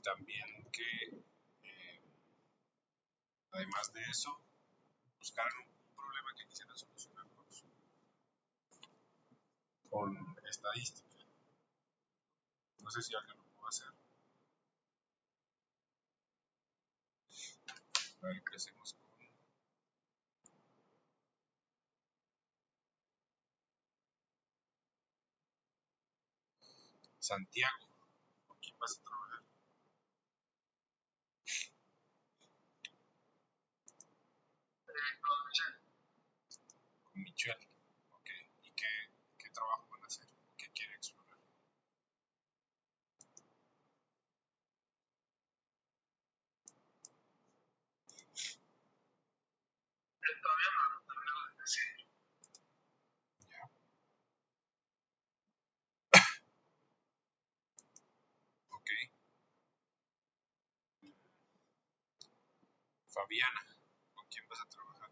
también que, además de eso, buscaran un problema que quisieran solucionar con estadística. No sé si alguien lo puede hacer. A ver, ¿qué hacemos con Santiago? ¿Con quién vas a trabajar? Con Michelle. Ok. ¿Y qué trabajo van a hacer? ¿Qué quieren explorar? Ya. Ok. Fabiana, ¿con quién vas a trabajar?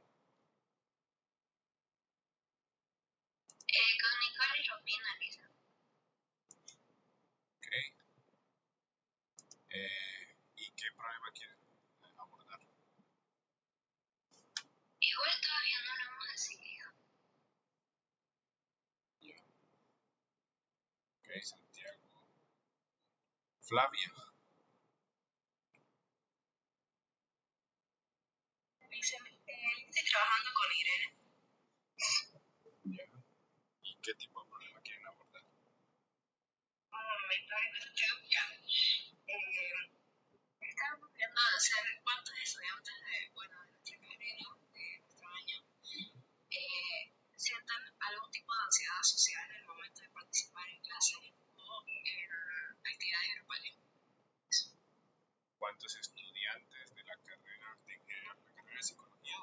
Con Nicole y Rufina, Lisa. Ok. ¿Y qué problema quieren abordar? Igual todavía no lo hemos decidido. Ya. Ok, Santiago. Flavia. Estoy trabajando con Irene. Ya. ¿Y qué tipo de problema quieren abordar? Estamos viendo hacer cuántos estudiantes de nuestra carrera, de nuestro año, sientan algún tipo de ansiedad social en el momento de participar en clases o en actividades grupales. ¿Cuántos estudiantes de la carrera de psicología?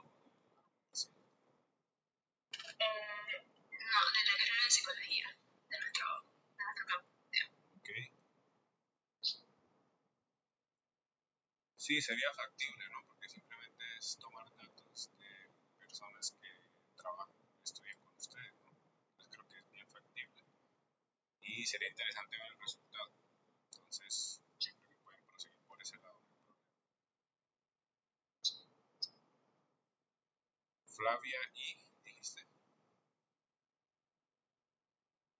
No, de la carrera de psicología, de nuestro campo. Ok. Sí, sería factible, ¿no? Porque simplemente es tomar datos de personas que trabajan, estudian con ustedes, ¿no? Entonces creo que es bien factible. Y sería interesante ver el resultado. Entonces, creo que pueden proseguir por ese lado. Flavia y, dijiste,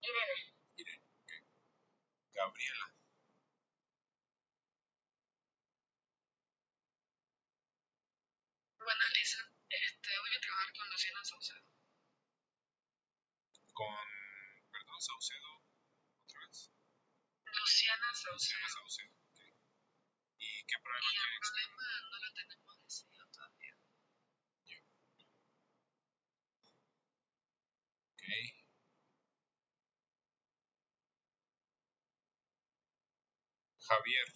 Irene. Irene, ok. Gabriela. Bueno, Lisa, voy a trabajar con Luciana Saucedo. Con, perdón, Saucedo, otra vez. Luciana Saucedo. Luciana Saucedo, ok. ¿Y qué problema Y el quieren explorar? problema no lo tenemos decidido todavía. Ya. Ok. Javier.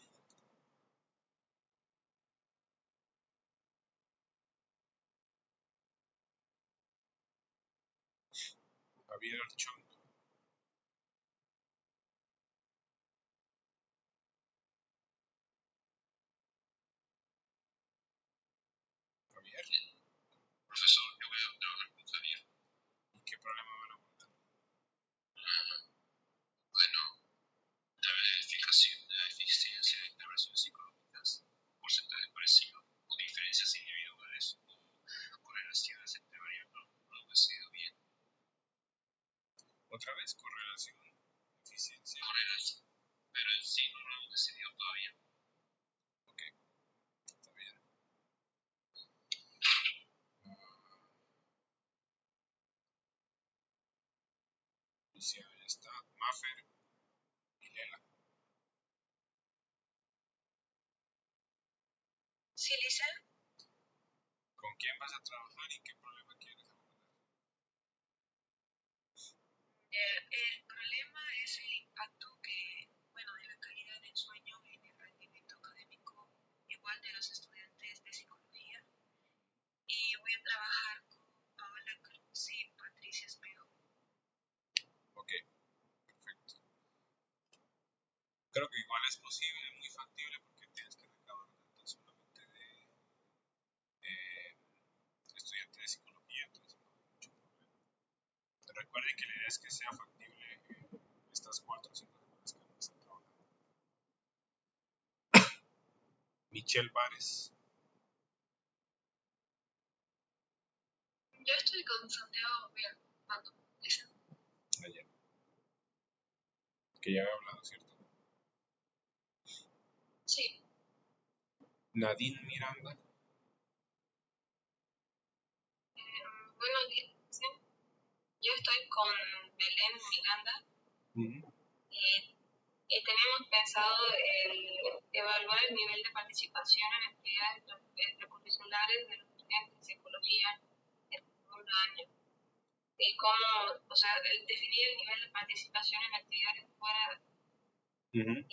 Javier Archón. Javier. Profesor, yo voy a trabajar con Javier. ¿Y qué problema van a abordar? Bueno, la eficiencia de intervenciones psicológicas, porcentaje parecido, o diferencias individuales, o correlaciones entre variables, no lo he decidido bien. Otra vez, correlación, eficiencia. Correlación, pero en sí no lo hemos decidido todavía. Ok, está bien. Luciana ya está. Maffer y Lela. Sí, Lisa. ¿Con quién vas a trabajar y qué problema quieres abordar? El problema es el impacto de la calidad del sueño en el rendimiento académico, igual de los estudiantes de psicología. Y voy a trabajar con Paola Cruz y Patricia Espejo. Ok, perfecto. Creo que igual es posible, muy factible, porque tienes que recabar datos solamente de estudiantes de psicología, entonces no hay mucho problema. Recuerden que la idea es que sea factible estas 4 o 5 semanas que vamos a estar trabajando. Michelle Vares. Yo estoy con Santiago bien, tanto, dicen. Allá. Que ya había hablado, ¿cierto? Sí, Nadine Miranda. bueno, sí. Yo estoy con Belén Miranda Ujú. y tenemos pensado evaluar el nivel de participación en actividades extracurriculares de los estudiantes de psicología del segundo año. Y cómo, o sea, definir el nivel de participación en actividades fuera Ujú.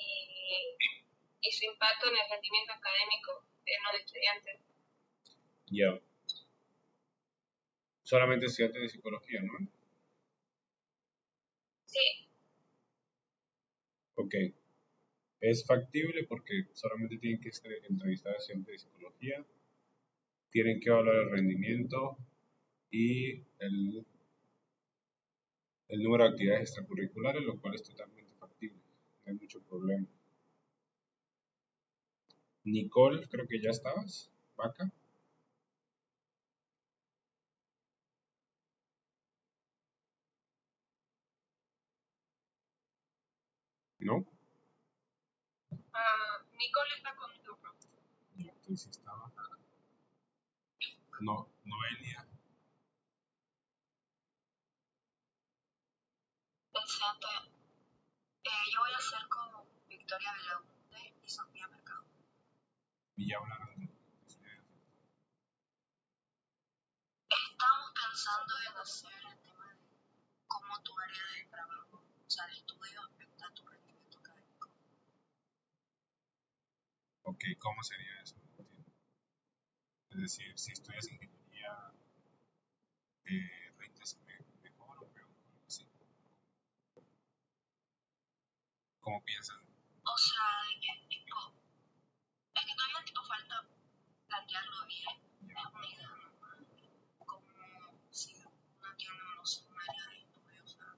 y su impacto en el rendimiento académico de los estudiantes. Ya. Solamente estudiantes de psicología, ¿no? Sí, Ok. Es factible porque solamente tienen que entrevistar a estudiantes de psicología, tienen que evaluar el rendimiento y el número de actividades extracurriculares, lo cual es totalmente factible. No hay mucho problema. Nicole, creo que ya estabas. Vaca, ¿no? Nicole está con mi grupo. Ya, entonces estaba. No, Noelia. Pensando, yo voy a hacer con Victoria Belaunde y Sofía Mercado. Y ya hablaron de estudiantes. Estamos pensando en hacer el tema de cómo tu área de trabajo, o sea, de estudio, afecta tu rendimiento académico. Ok, ¿cómo sería eso? No entiendo. Es decir, si estudias ingeniería, ¿rindes mejor o peor? Algo así. ¿Cómo piensan? O sea, de que tipo, es que todavía tipo falta plantearlo bien, Ya. es una idea normal, como si uno tiene, no sé, un área de estudio, o sea,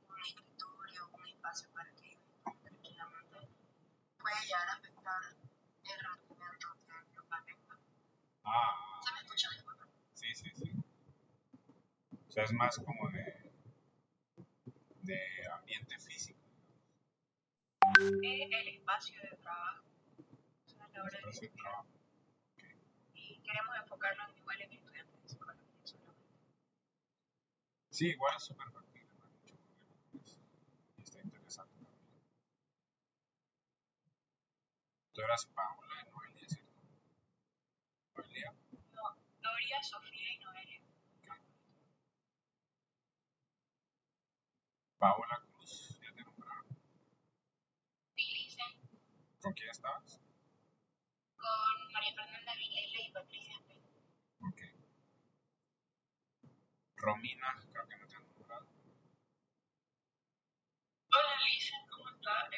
un escritorio, un espacio para que ellos estudien tranquilamente, puede llegar a afectar el rendimiento de los alumnos. Ah, ¿Se me ok. escucha? Disculpa. Sí, sí, sí. O sea, es más como de ambiente físico, El espacio de trabajo, o sea, a la el hora de espacio de estudiar. trabajo. Ok. Y queremos enfocarnos igual en estudiantes de psicología solamente. Sí, igual es súper factible, no hay mucho problema con eso. Y está interesante también. Tú eras Paula y Noelia, ¿cierto? Noelia. No, Gloria, Sofía y Noelia. Ok. Paola Cruz, ya te nombraron. Vilicen ¿Con quién estabas? con María Fernanda Villela y Patricia P. Ok. Romina, creo que no te han nombrado. Hola Lisa, ¿cómo estás?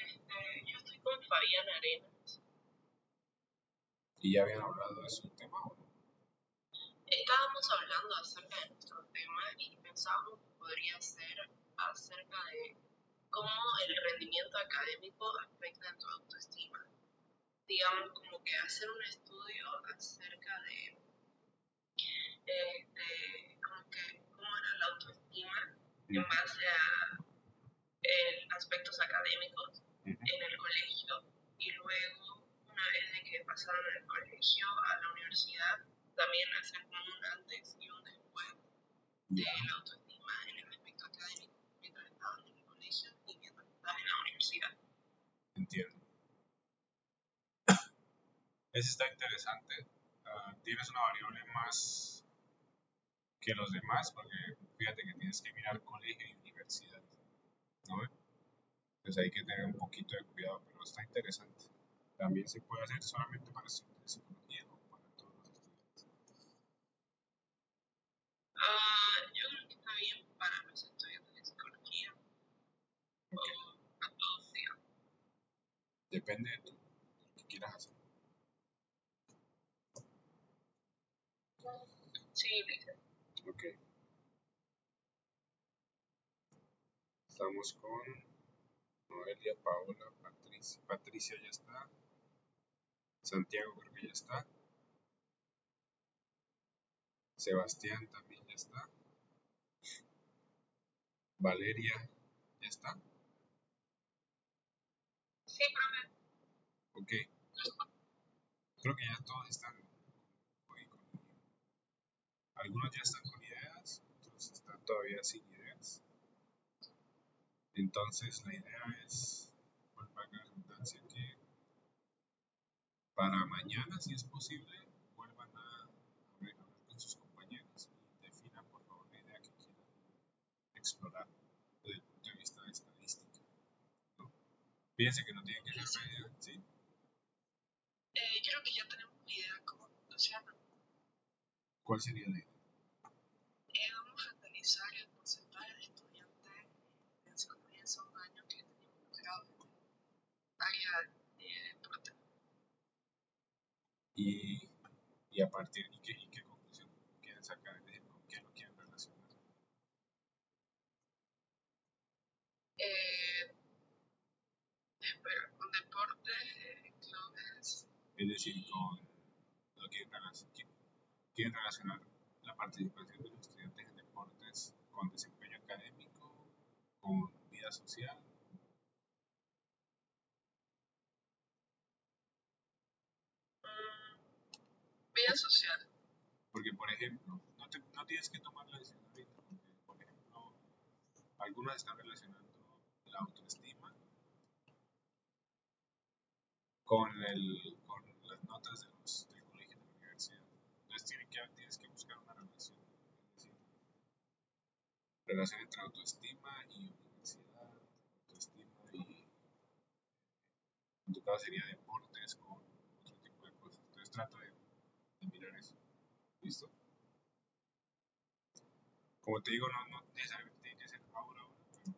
Yo estoy con Fabián Arenas. ¿Y ya habían hablado de su tema o no? Estábamos hablando acerca de nuestro tema y pensábamos que podría ser acerca de cómo el rendimiento académico afecta en tu autoestima. Digamos, como que hacer un estudio acerca de como que cómo era la autoestima en base a aspectos académicos Ujú. en el colegio y luego una vez de que pasaron del colegio a la universidad también hacer como un antes y un después de Ya, la autoestima en el aspecto académico mientras estaban en el colegio y mientras estaban en la universidad. entiendo. Eso está interesante. Tienes una variable más que los demás, porque fíjate que tienes que mirar colegio y universidad, ¿no? Entonces hay que tener un poquito de cuidado, pero está interesante. También se puede hacer solamente para estudiantes de psicología o para todos los estudiantes. Yo creo que está bien para los estudiantes de psicología Ok, o a todos, digamos. depende de tú, de lo que quieras hacer. Sí, Lisa. Ok, estamos con Noelia, Paola, Patricia. Patricia ya está. Santiago creo que ya está. Sebastián también ya está. Valeria ya está. Sí, profe. Ok. Creo que ya todos están hoy con... Algunos ya están con ideas, otros están todavía sin ideas. Entonces la idea es, por valga la redundancia, que para mañana, si es posible, vuelvan a hablar con sus compañeros y definan por favor la idea que quieran explorar desde el punto de vista de estadística, ¿no? Fíjense que no tienen que ser media, ¿sí? Creo que ya tenemos una idea cómo funciona. ¿Cuál sería la idea? Vamos a analizar el porcentaje de estudiantes en psicología en segundo año que tenían involucrados en el área de deporte. Y a partir de qué conclusión quieren sacar, es decir, con qué lo quieren relacionar. Pero con deporte, clubes. Es decir, con lo quieren relacionar la participación de los estudiantes en deportes con desempeño académico, con vida social. Vida social. Porque, por ejemplo, no tienes que tomar la decisión ahorita, porque, por ejemplo, algunos están relacionando la autoestima con las notas del colegio y de la universidad. Entonces tienes que buscar una relación, es decir, relación entre autoestima y universidad, autoestima y, en tu caso sería deportes con otro tipo de cosas. Entonces trata de mirar eso. ¿Listo? Como te digo, no necesariamente tiene que ser ahora, pero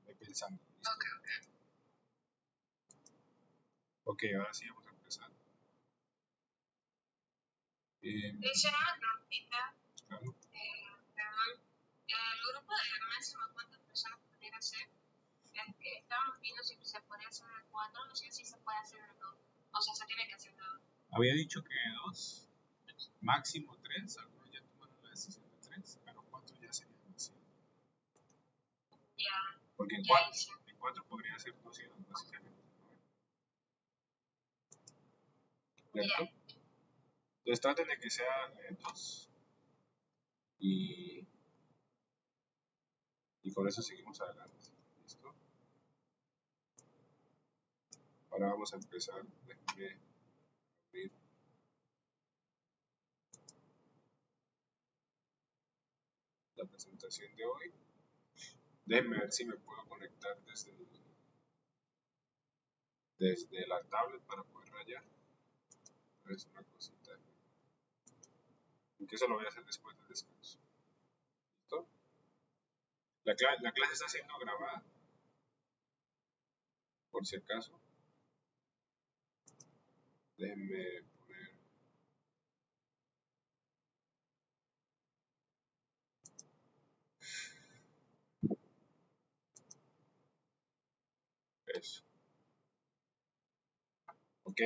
ve pensando. ¿Listo? Ok, ahora sí vamos a empezar. Dice una preguntita. Claro. Perdón. El grupo de máximo cuántas personas podría ser. Es que estábamos viendo si se puede hacer de 4, no sé si se puede hacer de 2. O sea, se tiene que hacer de 2. Había dicho que 2, máximo 3, algunos ya tomaron la decisión de 3, pero 4 ya sería demasiado. Ya. Porque en Ya 4 podría ser 2 y 2, básicamente. Ya. ¿Cierto? Entonces traten de que sea 2 y con eso seguimos adelante. ¿Listo? Ahora vamos a empezar. Déjenme abrir la presentación de hoy. Déjenme ver si me puedo conectar desde la tablet para poder rayar. Es una cosita. Aunque eso lo voy a hacer después del descanso. ¿Listo? La clase está siendo grabada, por si acaso. Déjenme poner eso. Ok.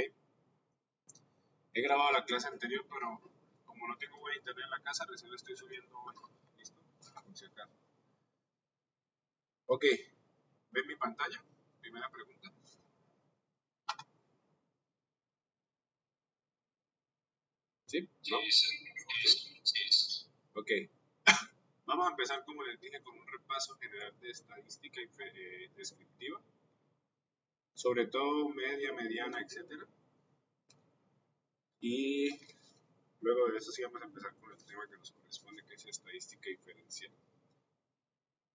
He grabado la clase anterior, pero como no tengo buen internet en la casa, recién la estoy subiendo hoy. ¿Listo? Por si acaso. Ok. ¿Ven mi pantalla? Primera pregunta. ¿Sí? ¿No? Sí. Ok. Vamos a empezar, como les dije, con un repaso general de estadística descriptiva, sobre todo media, mediana, etc. Y luego de eso sí vamos a empezar con el tema que nos corresponde, que es estadística diferencial.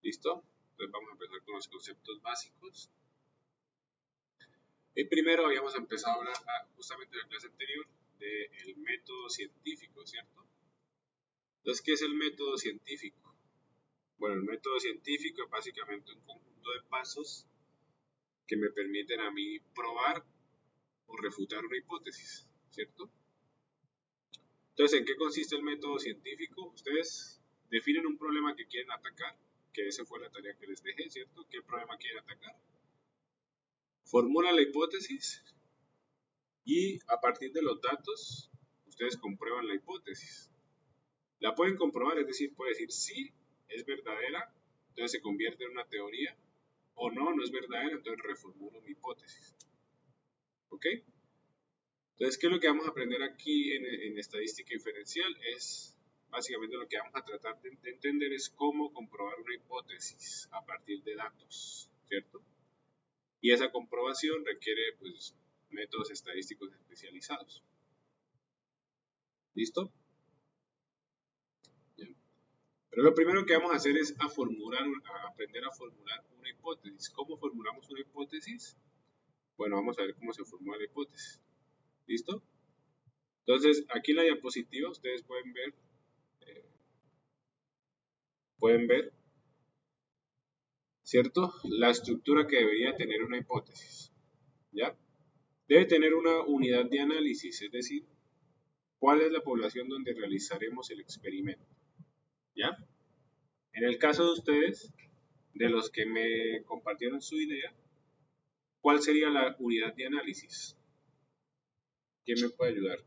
¿Listo? Entonces vamos a empezar con los conceptos básicos. Y primero habíamos empezado a hablar justamente en la clase anterior del método científico, ¿cierto? Entonces, ¿qué es el método científico? Bueno, el método científico es básicamente un conjunto de pasos que me permiten a mí probar o refutar una hipótesis, ¿cierto? Entonces, ¿en qué consiste el método científico? Ustedes definen un problema que quieren atacar, que esa fue la tarea que les dejé, ¿cierto? ¿Qué problema quieren atacar? Formula la hipótesis Y a partir de los datos, ustedes comprueban la hipótesis. La pueden comprobar, es decir, puede decir sí, es verdadera, entonces se convierte en una teoría, o no, no es verdadera, entonces reformulo mi hipótesis. ¿Ok? Entonces, ¿qué es lo que vamos a aprender aquí en estadística diferencial? Es básicamente lo que vamos a tratar de entender es cómo comprobar una hipótesis a partir de datos, ¿cierto? Y esa comprobación requiere, pues, métodos estadísticos especializados. ¿Listo? Bien. Pero lo primero que vamos a hacer es aprender a formular una hipótesis. ¿Cómo formulamos una hipótesis? Bueno, vamos a ver cómo se formula la hipótesis. ¿Listo? Entonces, aquí en la diapositiva ustedes pueden ver, ¿cierto? La estructura que debería tener una hipótesis, ¿ya? Debe tener una unidad de análisis, es decir, cuál es la población donde realizaremos el experimento, ¿ya? En el caso de ustedes, de los que me compartieron su idea, ¿cuál sería la unidad de análisis? ¿Quién me puede ayudar?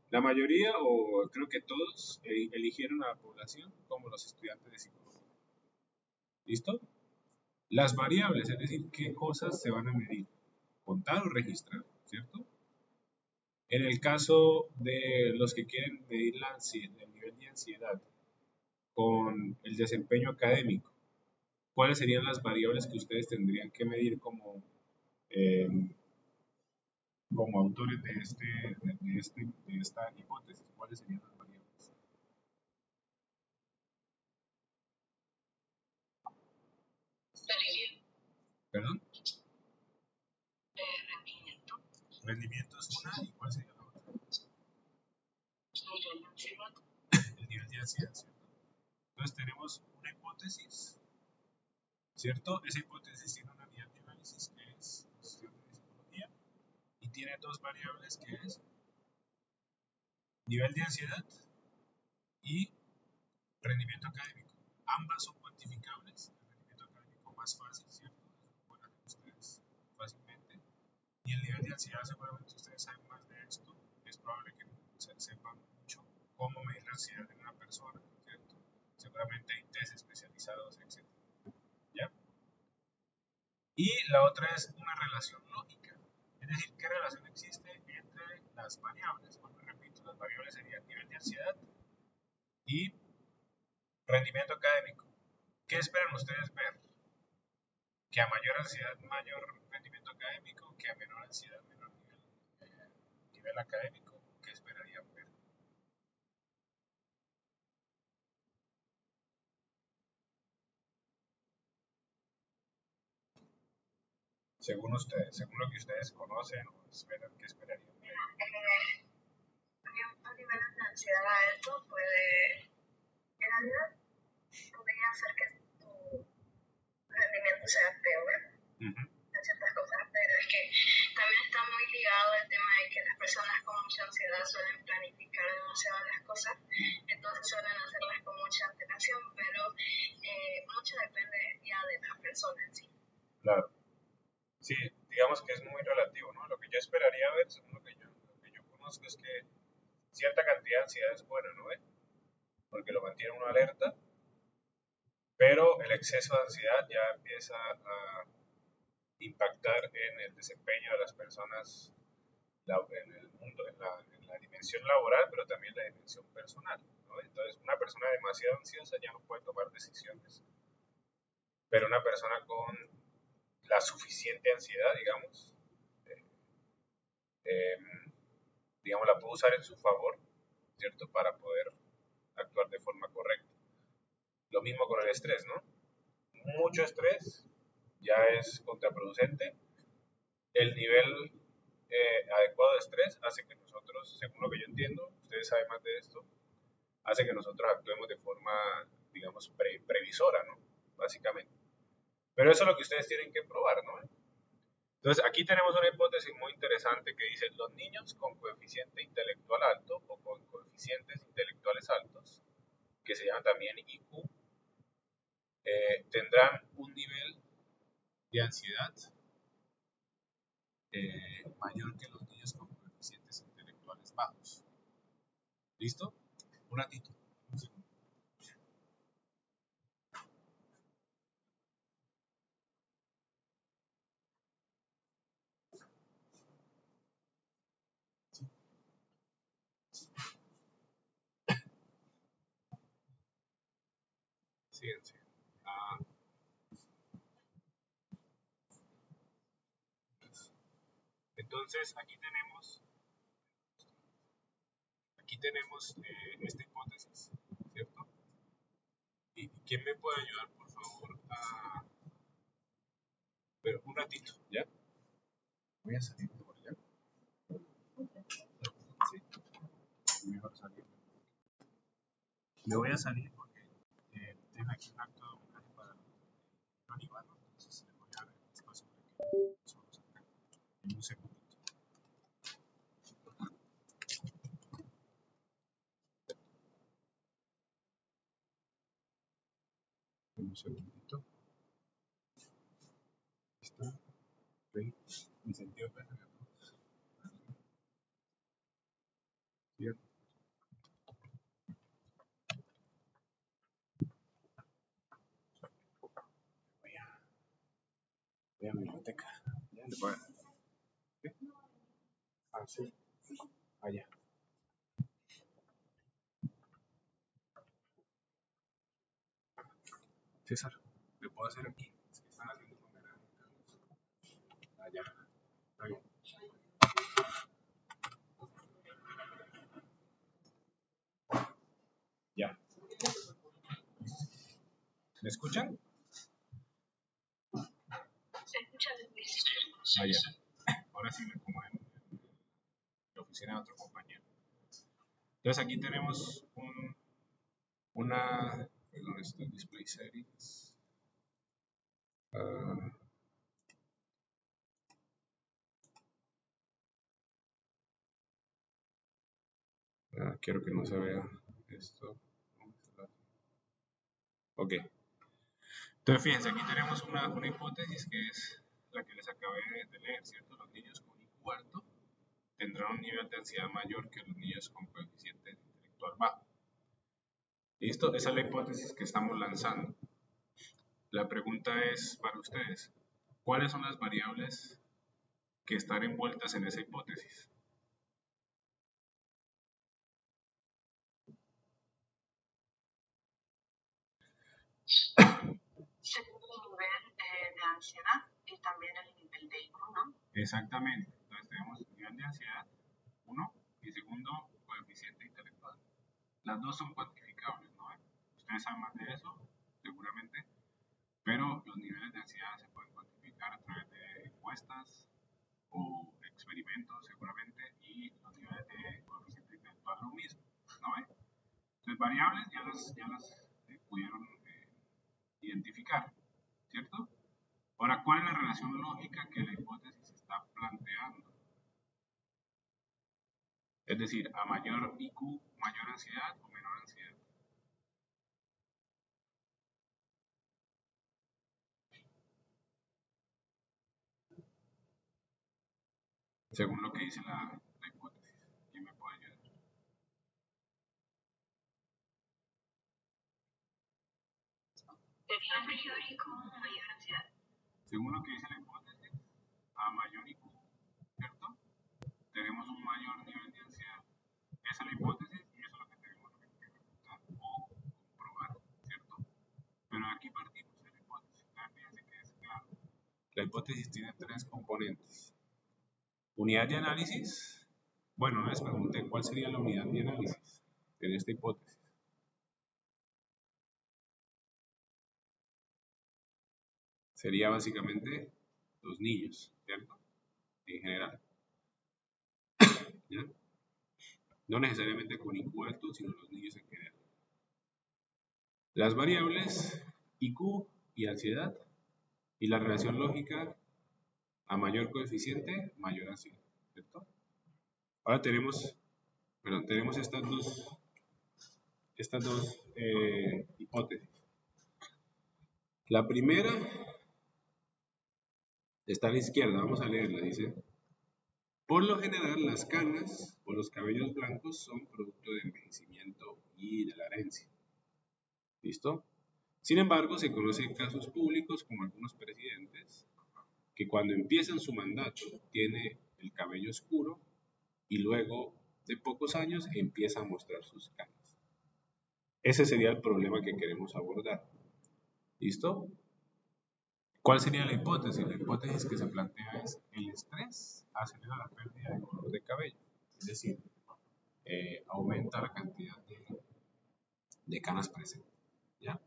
La mayoría, o creo que todos, eligieron a la población como los estudiantes de psicología. ¿Listo? Las variables, es decir, qué cosas se van a medir, contar o registrar, ¿cierto? En el caso de los que quieren medir el nivel de ansiedad con el desempeño académico, ¿cuáles serían las variables que ustedes tendrían que medir eh, como autores de esta hipótesis? ¿Cuáles serían las variables? ¿Perdón? Rendimiento. Rendimiento es una, ¿y cuál sería la otra? Nivel de ansiedad. El nivel de ansiedad, ¿cierto? Entonces tenemos una hipótesis, ¿cierto? Esa hipótesis tiene una unidad de análisis que es cuestión de psicología y tiene dos variables que es nivel de ansiedad y rendimiento académico. Ambas son cuantificables, el rendimiento académico más fácil, ¿cierto? Lo pueden hacer ustedes fácilmente. Y el nivel de ansiedad, seguramente ustedes saben más de esto, es probable que sepan mucho cómo medir la ansiedad en una persona, ¿cierto? Seguramente hay test especializados, etc. ¿Ya? Y la otra es una relación lógica, es decir, qué relación existe entre las variables. Bueno, repito, las variables serían nivel de ansiedad y rendimiento académico. ¿Qué esperan ustedes ver? Que a mayor ansiedad, mayor rendimiento académico, que a menor ansiedad, menor nivel académico. ¿Qué esperarían ver? Según ustedes, según lo que ustedes conocen o esperan, ¿qué esperarían ver? Un nivel de ansiedad alto puede, en realidad, podría hacer que tu rendimiento sea peor en ciertas cosas, pero es que también está muy ligado al tema de que las personas con mucha ansiedad suelen planificar demasiado las cosas, entonces suelen hacerlas con mucha antelación, pero mucho depende ya de la persona en sí. Claro. Sí, digamos que es muy relativo, ¿no? Lo que yo esperaría ver, según lo que yo conozco, es que cierta cantidad de ansiedad es buena, ¿no? Porque lo mantiene uno alerta, pero el exceso de ansiedad ya empieza a impactar en el desempeño de las personas en el mundo, en la dimensión laboral, pero también en la dimensión personal, ¿no? Entonces, una persona demasiado ansiosa ya no puede tomar decisiones, pero una persona con la suficiente ansiedad, digamos, eh, digamos, la puede usar en su favor, ¿cierto? Para poder actuar de forma correcta. Lo mismo con el estrés, ¿no? Mucho estrés ya es contraproducente. El nivel adecuado de estrés hace que nosotros, según lo que yo entiendo, ustedes saben más de esto, hace que nosotros actuemos de forma, digamos, previsora, ¿no? Básicamente. Pero eso es lo que ustedes tienen que probar, ¿no? Entonces, aquí tenemos una hipótesis muy interesante que dice, los niños con coeficiente intelectual alto o con coeficientes intelectuales altos, que se llaman también IQ, tendrán un nivel de ansiedad mayor que los niños con coeficientes intelectuales bajos. ¿Listo? Un ratito. Un segundo. Fíjense. Entonces, aquí tenemos esta hipótesis, ¿cierto? ¿Y quién me puede ayudar, por favor, Pero un ratito, ¿ya? Voy a salir por allá. Sí, mejor salir. Me voy a salir porque tengo aquí un acto de homenaje para Don Iván, entonces le voy a dar el espacio para que nosotros acá en un segundito. En un segundito. ¿Está? Ok. Mi sentido pésame a todos. ¿Cierto? Voy a mi biblioteca. Ya le voy a... ¿Qué? Ah, sí. Allá. César, ¿le puedo hacer aquí? Es que están haciendo un homenaje. Allá. Está bien. Ya. ¿Me escuchan? Se escucha Ah, ya. Ahora sí me pongo en la oficina de otro compañero. Entonces aquí tenemos perdón, esto es display settings. Quiero que no se vea esto. Ok. Entonces fíjense, aquí tenemos una hipótesis que es la que les acabé de leer, ¿cierto? Los niños con IQ alto tendrán un nivel de ansiedad mayor que los niños con coeficiente intelectual bajo. ¿Listo? Esa es la hipótesis que estamos lanzando. La pregunta es para ustedes, ¿cuáles son las variables que están envueltas en esa hipótesis? según el nivel de ansiedad y también el nivel de IQ, ¿no? Exactamente. Entonces tenemos nivel de ansiedad, 1, y segundo, coeficiente intelectual. Las dos son cuantificables, ¿no? Ustedes saben más de eso, seguramente, pero los niveles de ansiedad se pueden cuantificar a través de encuestas o experimentos, seguramente, y los niveles de coeficiente intelectual lo mismo, ¿no? Entonces, variables ya las pudieron identificar, ¿cierto? Ahora, ¿cuál es la relación lógica que la hipótesis está planteando? Es decir, a mayor IQ, mayor ansiedad o menor ansiedad. Según lo que dice la hipótesis. ¿Quién me puede ayudar? Sería mayor IQ, mayor ansiedad. Según lo que dice la hipótesis, a mayor IQ, ¿cierto? Tenemos un mayor nivel de ansiedad. Esa es la hipótesis y eso es lo que tenemos que refutar o comprobar, ¿cierto? Pero aquí partimos de la hipótesis. Fíjense que es claro. La hipótesis tiene tres componentes. Unidad de análisis. Bueno, les pregunté cuál sería la unidad de análisis en esta hipótesis. Sería básicamente los niños, ¿cierto? En general. ¿Ya? No necesariamente con IQ alto, sino los niños en general. Las variables IQ y ansiedad y la relación lógica a mayor coeficiente, mayor ansiedad, ¿cierto? Ahora tenemos estas dos hipótesis. La primera está a la izquierda, vamos a leerla, dice, Por lo general, las canas o los cabellos blancos son producto de envejecimiento y de la herencia. ¿Listo? Sin embargo, se conocen casos públicos como algunos presidentes que cuando empiezan su mandato tiene el cabello oscuro y luego de pocos años empieza a mostrar sus canas. Ese sería el problema que queremos abordar. ¿Listo? ¿Cuál sería la hipótesis? La hipótesis que se plantea es el estrés acelera la pérdida de color de cabello, es decir, aumenta la cantidad de canas presentes. ¿Ya?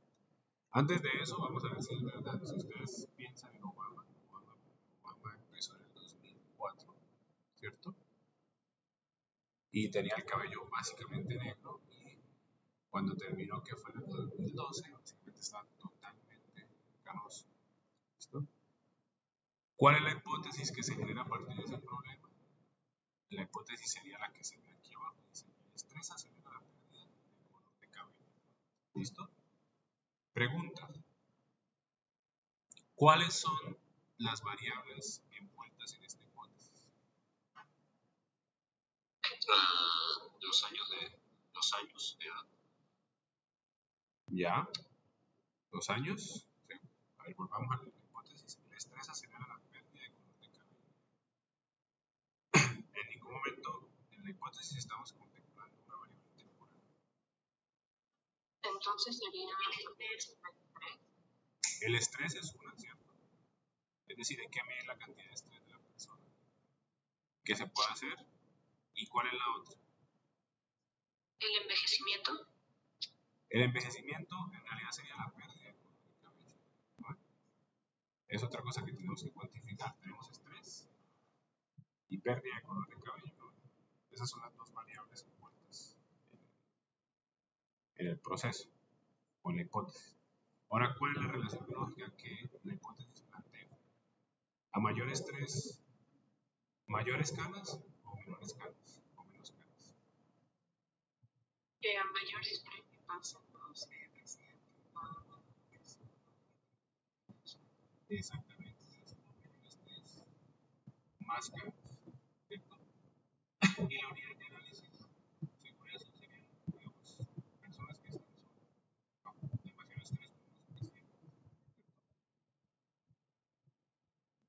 Antes de eso, vamos a ver si es verdad. Si ustedes piensan en Obama empezó en el 2004, ¿cierto? Y tenía el cabello básicamente negro y cuando terminó, que fue en el 2012, básicamente estaba totalmente canoso. ¿Listo? ¿Cuál es la hipótesis que se genera a partir de ese problema? La hipótesis sería la que se ve aquí abajo. Dice, el estrés acelera la pérdida de color de cabello. ¿Listo? Pregunta. ¿Cuáles son las variables envueltas en esta hipótesis? Los años de edad. ¿Ya? ¿Los años? Sí. A ver, volvamos a la hipótesis. El estrés acelera la pérdida de color de cabello. En ningún momento en la hipótesis estamos contemplando una variable temporal. Entonces sería El estrés es una, ¿cierto? Es decir, hay que medir la cantidad de estrés de la persona. ¿Qué se puede hacer? ¿Y cuál es la otra? el envejecimiento. El envejecimiento en realidad sería la pérdida de color de cabello. ¿No? Es otra cosa que tenemos que cuantificar. Tenemos estrés y pérdida de color de cabello. ¿No? Esas son las dos variables envueltas en el proceso o en la hipótesis. Ahora, ¿cuál es la relación lógica que la hipótesis plantea? A mayor estrés, mayores canas o menores canas o menos canas. A mayores pasan los Exactamente. Más canas. ¿Cierto? Y la unidad de análisis, según eso, serían, digamos, personas que están bajo demasiado estrés por los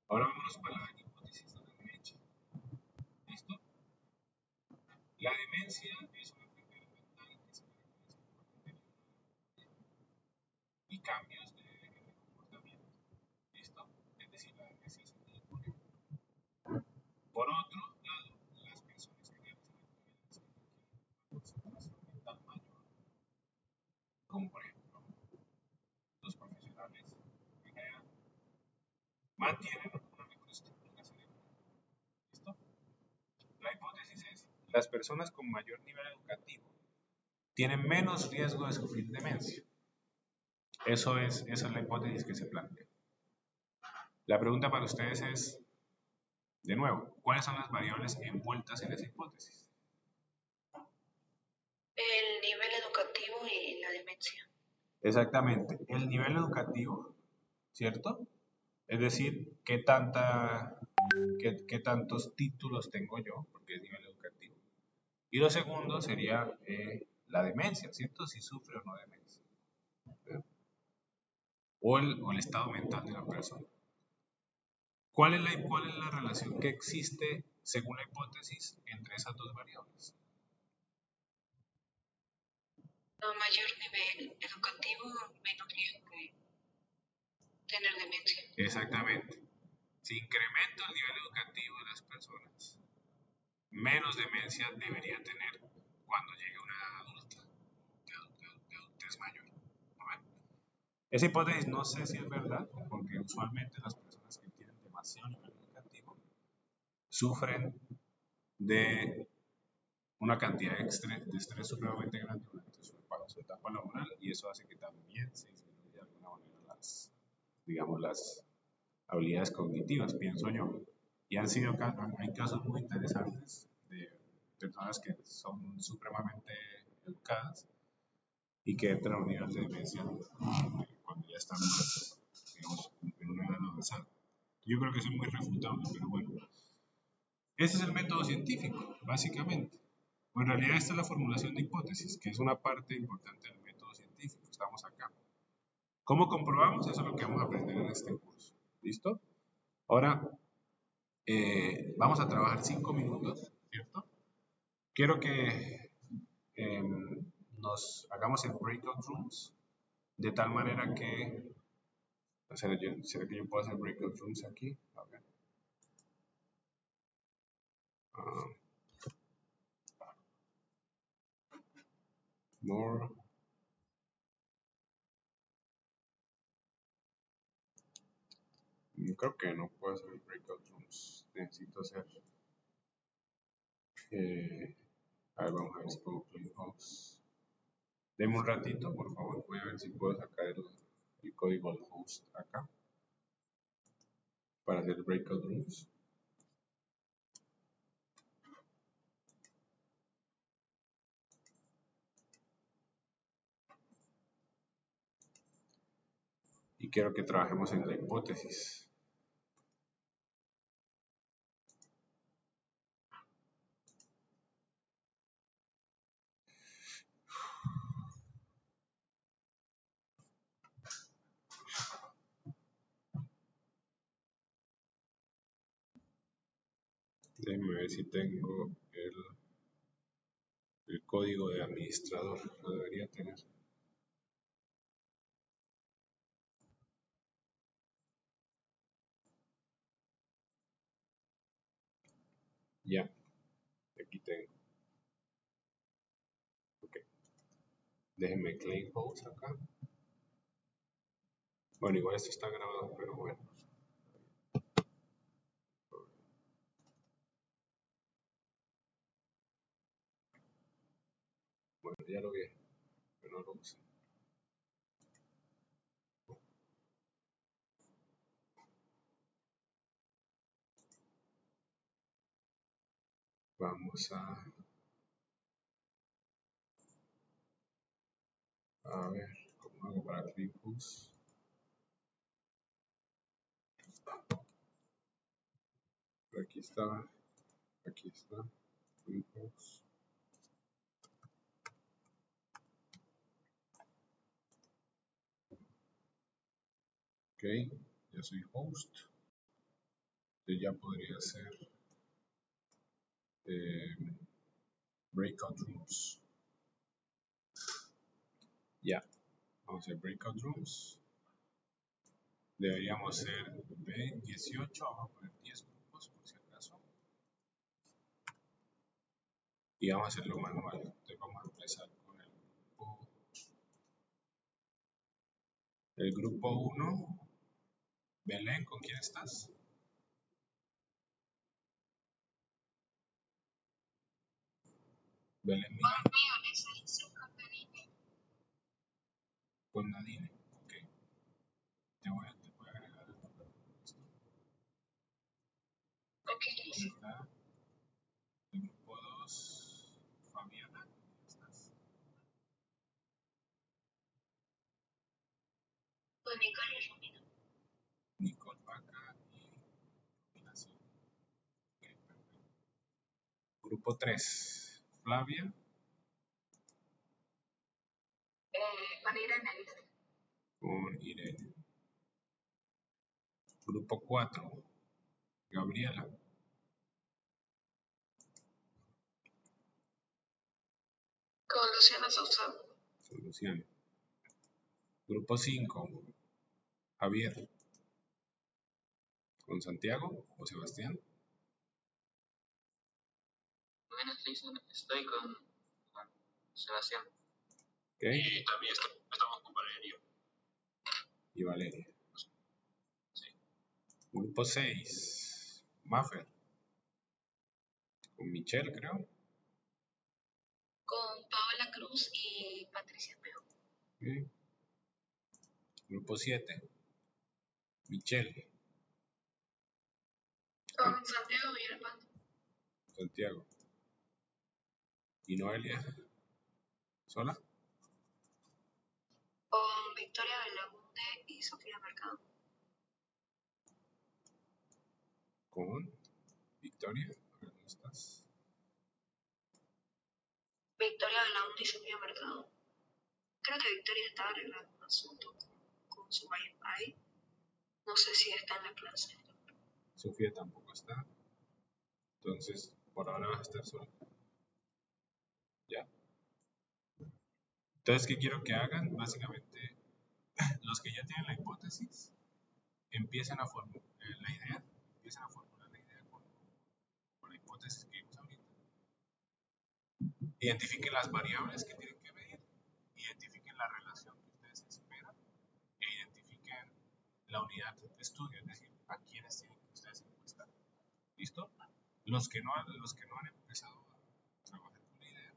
Ahora vámonos para la hipótesis de la derecha. ¿Listo? La demencia es una enfermedad mental que se caracteriza por el deterioro y cambios de comportamiento. ¿Listo? Es decir, la demencia es inmune. Por otro lado, las personas que realizan actividades que requieren una concentración mental mayor, como por ejemplo los profesionales en general, mantienen una mejor estructura cerebral. ¿Listo? La hipótesis es, las personas con mayor nivel educativo tienen menos riesgo de sufrir demencia. Esa es la hipótesis que se plantea. La pregunta para ustedes es, de nuevo, ¿cuáles son las variables envueltas en esa hipótesis? el nivel educativo y la demencia. Exactamente, el nivel educativo, ¿cierto? Es decir, qué tantos títulos tengo yo, porque es nivel educativo. Y lo segundo sería la demencia, ¿cierto? Si sufre o no demencia. O el estado mental de la persona. ¿Cuál es la relación que existe, según la hipótesis, entre esas dos variables? A mayor nivel educativo, menos riesgo de tener demencia. Exactamente. Si incrementa el nivel educativo de las personas, menos demencia debería tener cuando llegue a una edad adulta, de adultez mayor. ¿No? Esa hipótesis no sé si es verdad, porque usualmente las personas que tienen demasiado nivel educativo sufren de una cantidad de estrés supremamente grande durante su etapa laboral y eso hace que también se disminuya de alguna manera las habilidades cognitivas, pienso yo. Y hay casos muy interesantes de personas que son supremamente educadas y que entran a un nivel de demencia cuando ya están, digamos, en una edad avanzada. Yo creo que eso es muy refutable, pero bueno. Ese es el método científico, básicamente. O en realidad esta es la formulación de hipótesis, que es una parte importante del método científico. Estamos acá. ¿Cómo comprobamos? Eso es lo que vamos a aprender en este curso. ¿Listo? Ahora vamos a trabajar 5 minutos, ¿cierto? Quiero que nos hagamos el breakout rooms de tal manera que... ¿Será que yo puedo hacer breakout rooms aquí? A ver. More. Creo que no puedo hacer breakout rooms. Necesito hacer. A ver, vamos a ver si puedo play host. Deme un ratito, por favor. Voy a ver si puedo sacar el código del host acá para hacer breakout rooms. Y quiero que trabajemos en la hipótesis. Déjenme ver si tengo el código de administrador. Lo debería tener. Ya, aquí tengo. Ok. Déjenme claim host acá. Bueno, igual esto está grabado, pero bueno. Bueno, ya lo vi, pero no lo usé. Vamos a ver cómo hago para claim host. Aquí está. Claim host. Ok, ya soy host. Yo ya podría hacer breakout rooms. Ya, vamos a hacer breakout rooms. Deberíamos ser B18, vamos a poner 10 grupos por si acaso. Y vamos a hacerlo manual. Entonces vamos a empezar con el grupo 1. Belén, ¿con quién estás? Belén Miguel. Con Nadine, ok. Te voy a agregar el nombre. Ok. Está el grupo 2, Fabiana, ¿cómo estás? Con Nicole y Romina. Nicole Vaca y Ignacio. Okay, perfecto. Grupo 3, Flavia. Con Irene. Con Irene. Grupo 4, Gabriela. Con Luciana Sousa. Con Luciana. Grupo 5, Javier. ¿Con Santiago o Sebastián? Bueno, estoy con Sebastián. Ok. Y también estamos con Valerio. Y Valeria. Sí. Grupo 6, Maffer. Con Michelle, creo. Con Paola Cruz y Patricia Peo. Okay. Grupo 7, Michelle. Con Santiago Villalpando. Santiago. ¿Y Noelia? ¿Sola? Con Victoria Belaunde y Sofía Mercado. Con Victoria. más. Victoria Belaunde y Sofía Mercado. Creo que Victoria está arreglando un asunto con su wifi. No sé si está en la clase. Sofía tampoco está. Entonces, por ahora vas a estar sola. ¿Ya? Entonces, ¿qué quiero que hagan? Básicamente, los que ya tienen la hipótesis, empiezan a formular la idea, empiezan a formular la idea con la hipótesis que vimos ahorita. Identifiquen las variables que tienen que medir, identifiquen la relación que ustedes esperan e identifiquen la unidad de estudio, es decir, a quiénes tienen que ustedes encuestar. ¿Listo? Los que no han empezado a trabajar con la idea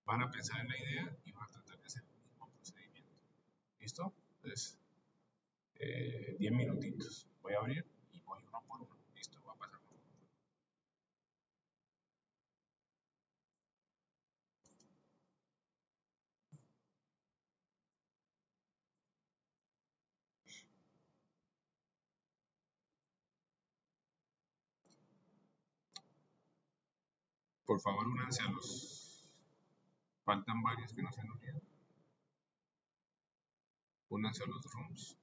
van a pensar en la idea y van a tratar de hacer el mismo procedimiento. ¿Listo? Entonces, 10 minutitos. Voy a abrir y voy uno por uno. ¿Listo? Va a pasar uno por uno. Por favor, únanse a los. Faltan varios que no se han unido. Únanse a los rooms.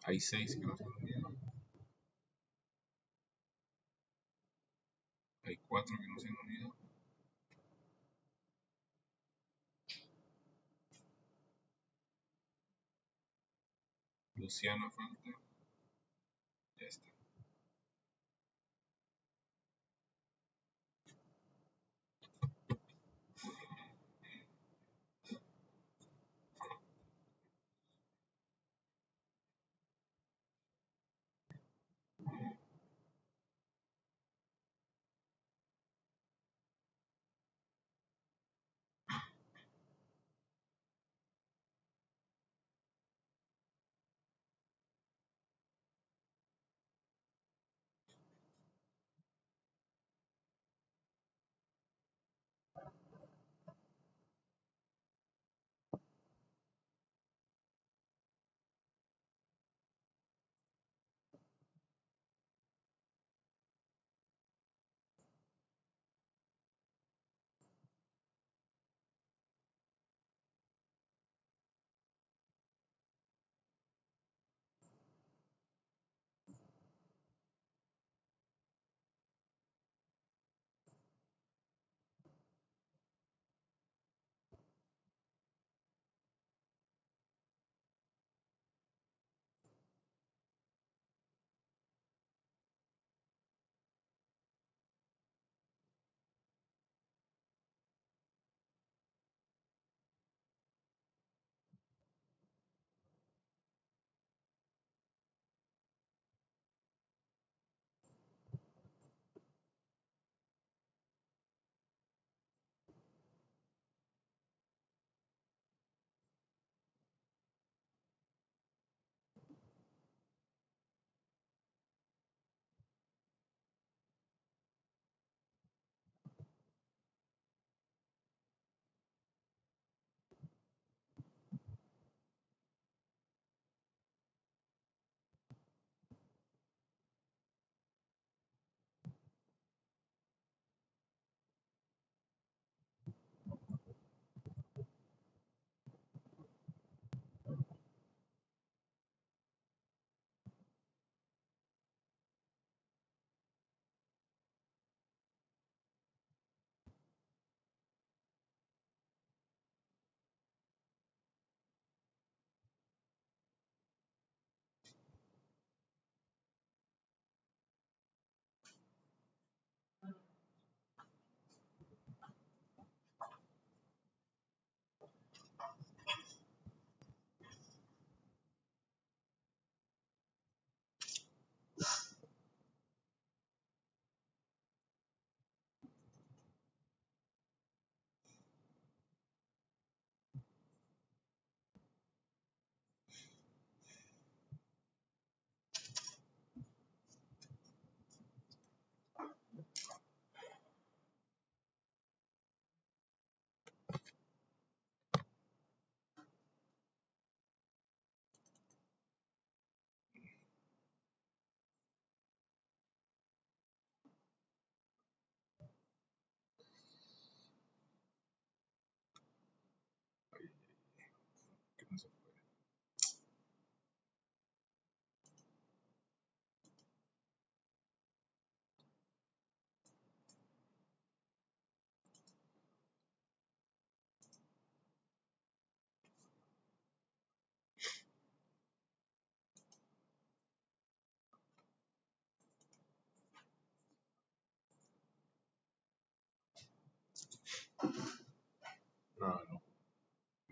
Hay 6 que no se han unido. Hay 4 que no se han unido. Luciana falta. Ya está.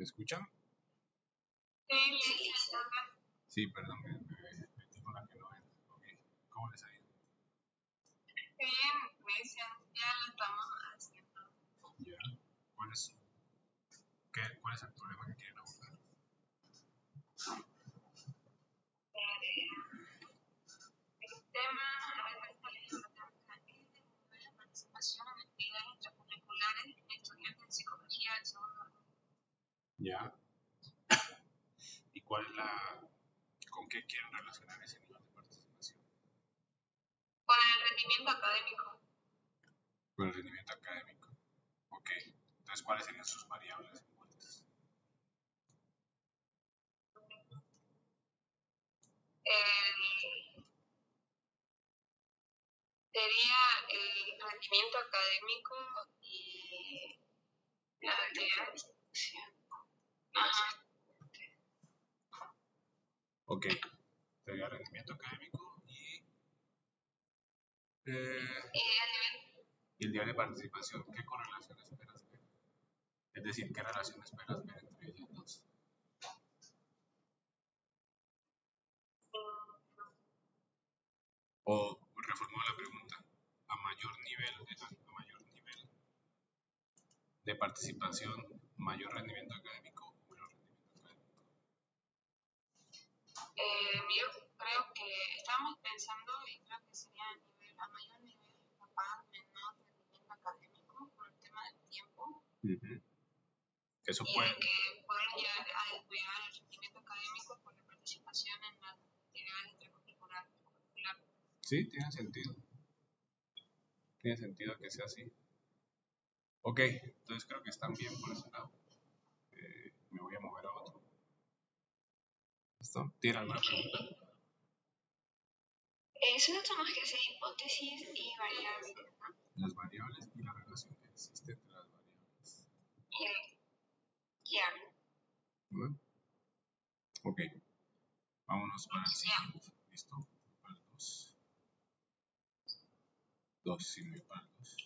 ¿Me escuchan? Sí, Sí, perdón, me metí con la que no era. Ok, ¿cómo les ha ido? bien, ya lo estamos haciendo. Ya. ¿Cuál es el problema que quieren abordar? El tema, esta legislatura es la participación en actividades extracurriculares de estudiantes de psicología del segundo año. Ya. ¿Y con qué quieren relacionar ese nivel de participación? Con el rendimiento académico. Con el rendimiento académico. Ok. Entonces, ¿cuáles serían sus variables envueltas? Sería el rendimiento académico y las actividades. Ajá. Ok. Sería rendimiento académico y el nivel de participación. ¿Qué correlación esperas ver? Es decir, ¿qué relación esperas ver entre ellas dos? O reformulo la pregunta, a mayor nivel de participación, mayor rendimiento académico o menor rendimiento académico. Yo creo que estamos pensando y creo que sería a mayor nivel, capaz menor rendimiento académico por el tema del tiempo. Eso y puede. Que poder llegar a descuidar el rendimiento académico por la participación en las actividades extracurriculares. Sí, tiene sentido. Tiene sentido que sea así. Ok, entonces creo que están bien por ese lado. Me voy a mover a otro. ¿Listo? ¿Tienen alguna pregunta? Solo tenemos que hacer hipótesis y variables, ¿no? Las variables y la relación que existe entre las variables. Ya. ¿Vale? Ok. Vámonos para el siguiente. ¿Listo? Para el 2. 2, sí, muy para el 2.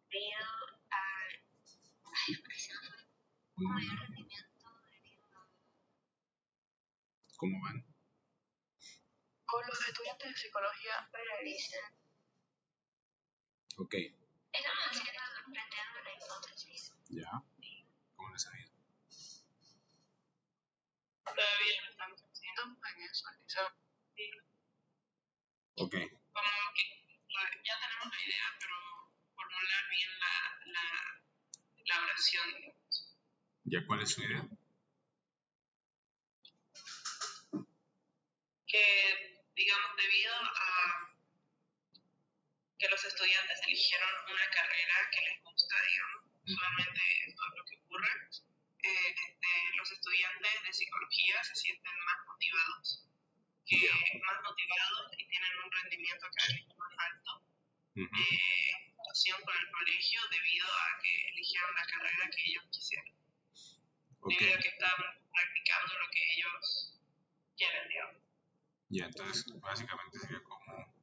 Debido al mayor rendimiento ¿Cómo van? o los estudiantes de psicología realizan. Ok. Estamos planteando la hipótesis. Ya. ¿Cómo les ha ido? Todavía no estamos haciendo en eso. Ok. Como que ya tenemos la idea, pero formular bien la oración. ¿Ya cuál es su idea? Que, digamos, debido a que los estudiantes eligieron una carrera que les gusta, digamos, usualmente eso es lo que ocurre, los estudiantes de psicología se sienten más motivados y tienen un rendimiento académico más alto en comparación con el colegio debido a que eligieron la carrera que ellos quisieron. Debido a que están practicando lo que ellos quieren, digamos. Ya, entonces básicamente sería como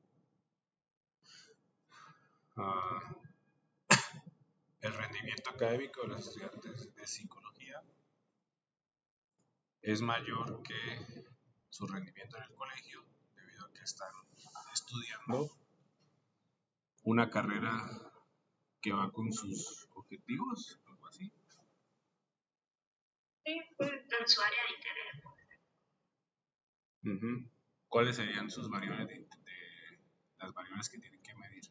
el rendimiento académico de los estudiantes de psicología es mayor que su rendimiento en el colegio debido a que están estudiando una carrera que va con sus objetivos, algo así. Sí, pues en su área de interés. ¿Cuáles serían sus variables de las variables que tienen que medir?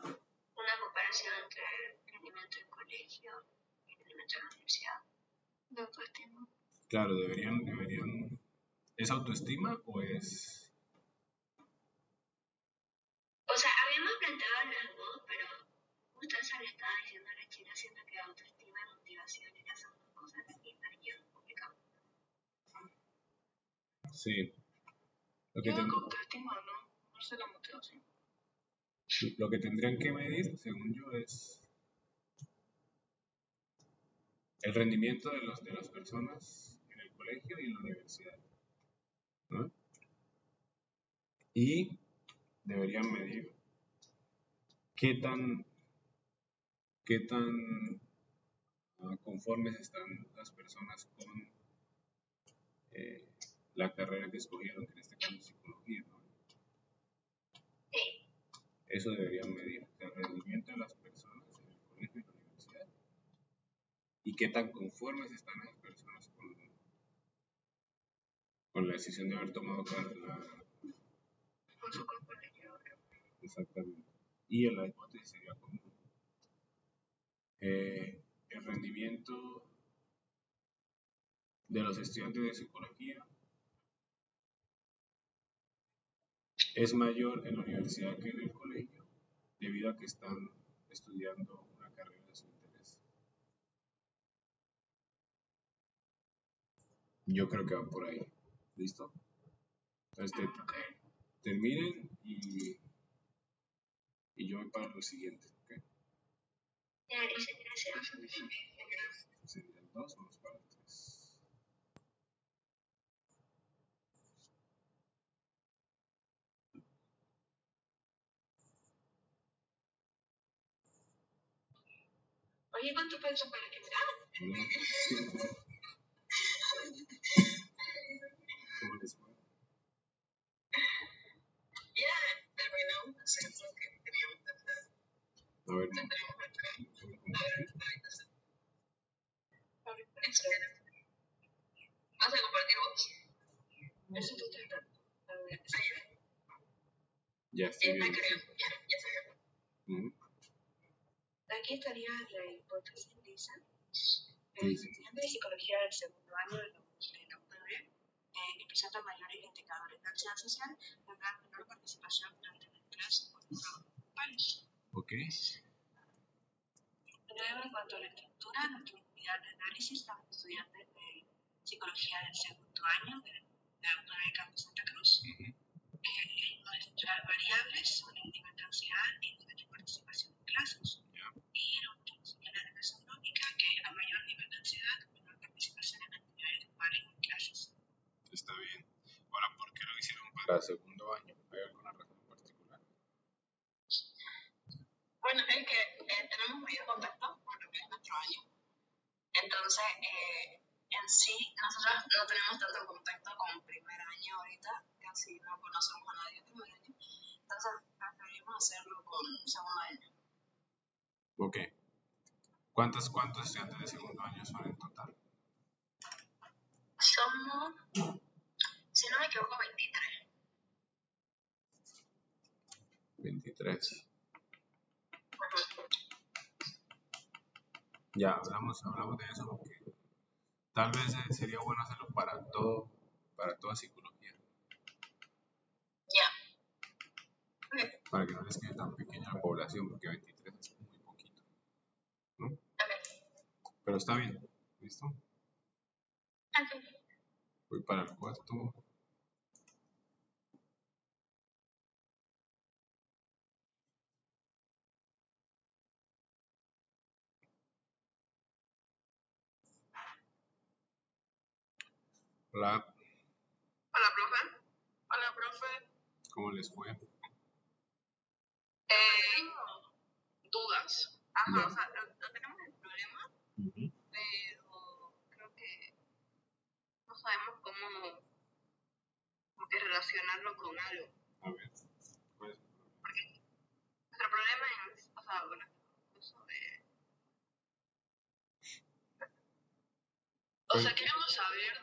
Una comparación entre el rendimiento del colegio y el rendimiento de la universidad. De autoestima. Claro, deberían. ¿Es autoestima o es...? O sea, habíamos planteado las dos, pero justo eso le estaba diciendo a la chica, siento que autoestima y motivación ya son dos cosas distintas y es complicado. Sí. Autoestima no sé la motivación. Lo que tendrían que medir, según yo, es el rendimiento de las personas en el colegio y en la universidad. ¿no? Y deberían medir qué tan conformes están las personas con eh, la carrera que escogieron, que en este caso es psicología, ¿no? Sí. Eso deberían medir el rendimiento de las personas en el colegio y en la universidad y qué tan conformes están esas personas con la decisión de haber tomado la. Con su compañero. Exactamente. Y en la hipótesis sería común. El rendimiento de los estudiantes de psicología es mayor en la universidad que en el colegio, debido a que están estudiando una carrera de su interés. Yo creo que va por ahí. ¿Listo? Entonces terminen y yo voy para lo siguiente. ¿Okay? Serían 2, vamos para 3. Oye, ¿cuánto peso para que ¿Cómo les fue? ya terminamos de hacer lo que teníamos que hacer? A ver, Ya tenemos acá. ¿Vas a compartir vos? Eso tú te estás. ya estoy Esta bien. creo. Ya se ve. Ujú. Aquí estaría la hipótesis lisa. Sí, El sí. estudiante de psicología del segundo año de la UPB, que presenta mayores indicadores de ansiedad social, tendrá menor participación durante la clase por los trabajos grupales. Ok. Luego, en cuanto a la estructura, nuestra unidad de análisis para los estudiantes de psicología del segundo año de la UPB Campus Santa Cruz. Nuestras variables son el nivel de ansiedad y el nivel de participación en clases. Y nosotros señala la razón lógica que a mayor nivel de ansiedad, menor participación en actividades grupales y en clases. Está bien. Ahora, ¿por qué lo hicieron para segundo año? ¿Hay alguna razón en particular? Bueno, es que tenemos mayor contacto con lo que es nuestro año. Entonces, en sí, nosotros no tenemos tanto contacto con primer año ahorita, casi no conocemos a nadie de primer año. Entonces, preferimos hacerlo con segundo año. Ok. ¿Cuántos estudiantes de segundo año son en total? Somos, si no me equivoco, 23. 23. Ya, hablamos de eso porque tal vez sería bueno hacerlo para toda psicología. Ya. Okay. Para que no les quede tan pequeña la población, porque 23 es muy poquito, ¿no? Okay. Pero está bien, ¿listo? Okay. Voy para el cuarto. Hola, Hola, profe. Hola, profe. ¿cómo les fue? Dudas. Ajá, Ya. o sea, no tenemos el problema, pero creo que no sabemos cómo que relacionarlo con algo. A ver, pues, Porque nuestro problema es, o sea, bueno, eso de... O sea, queremos saber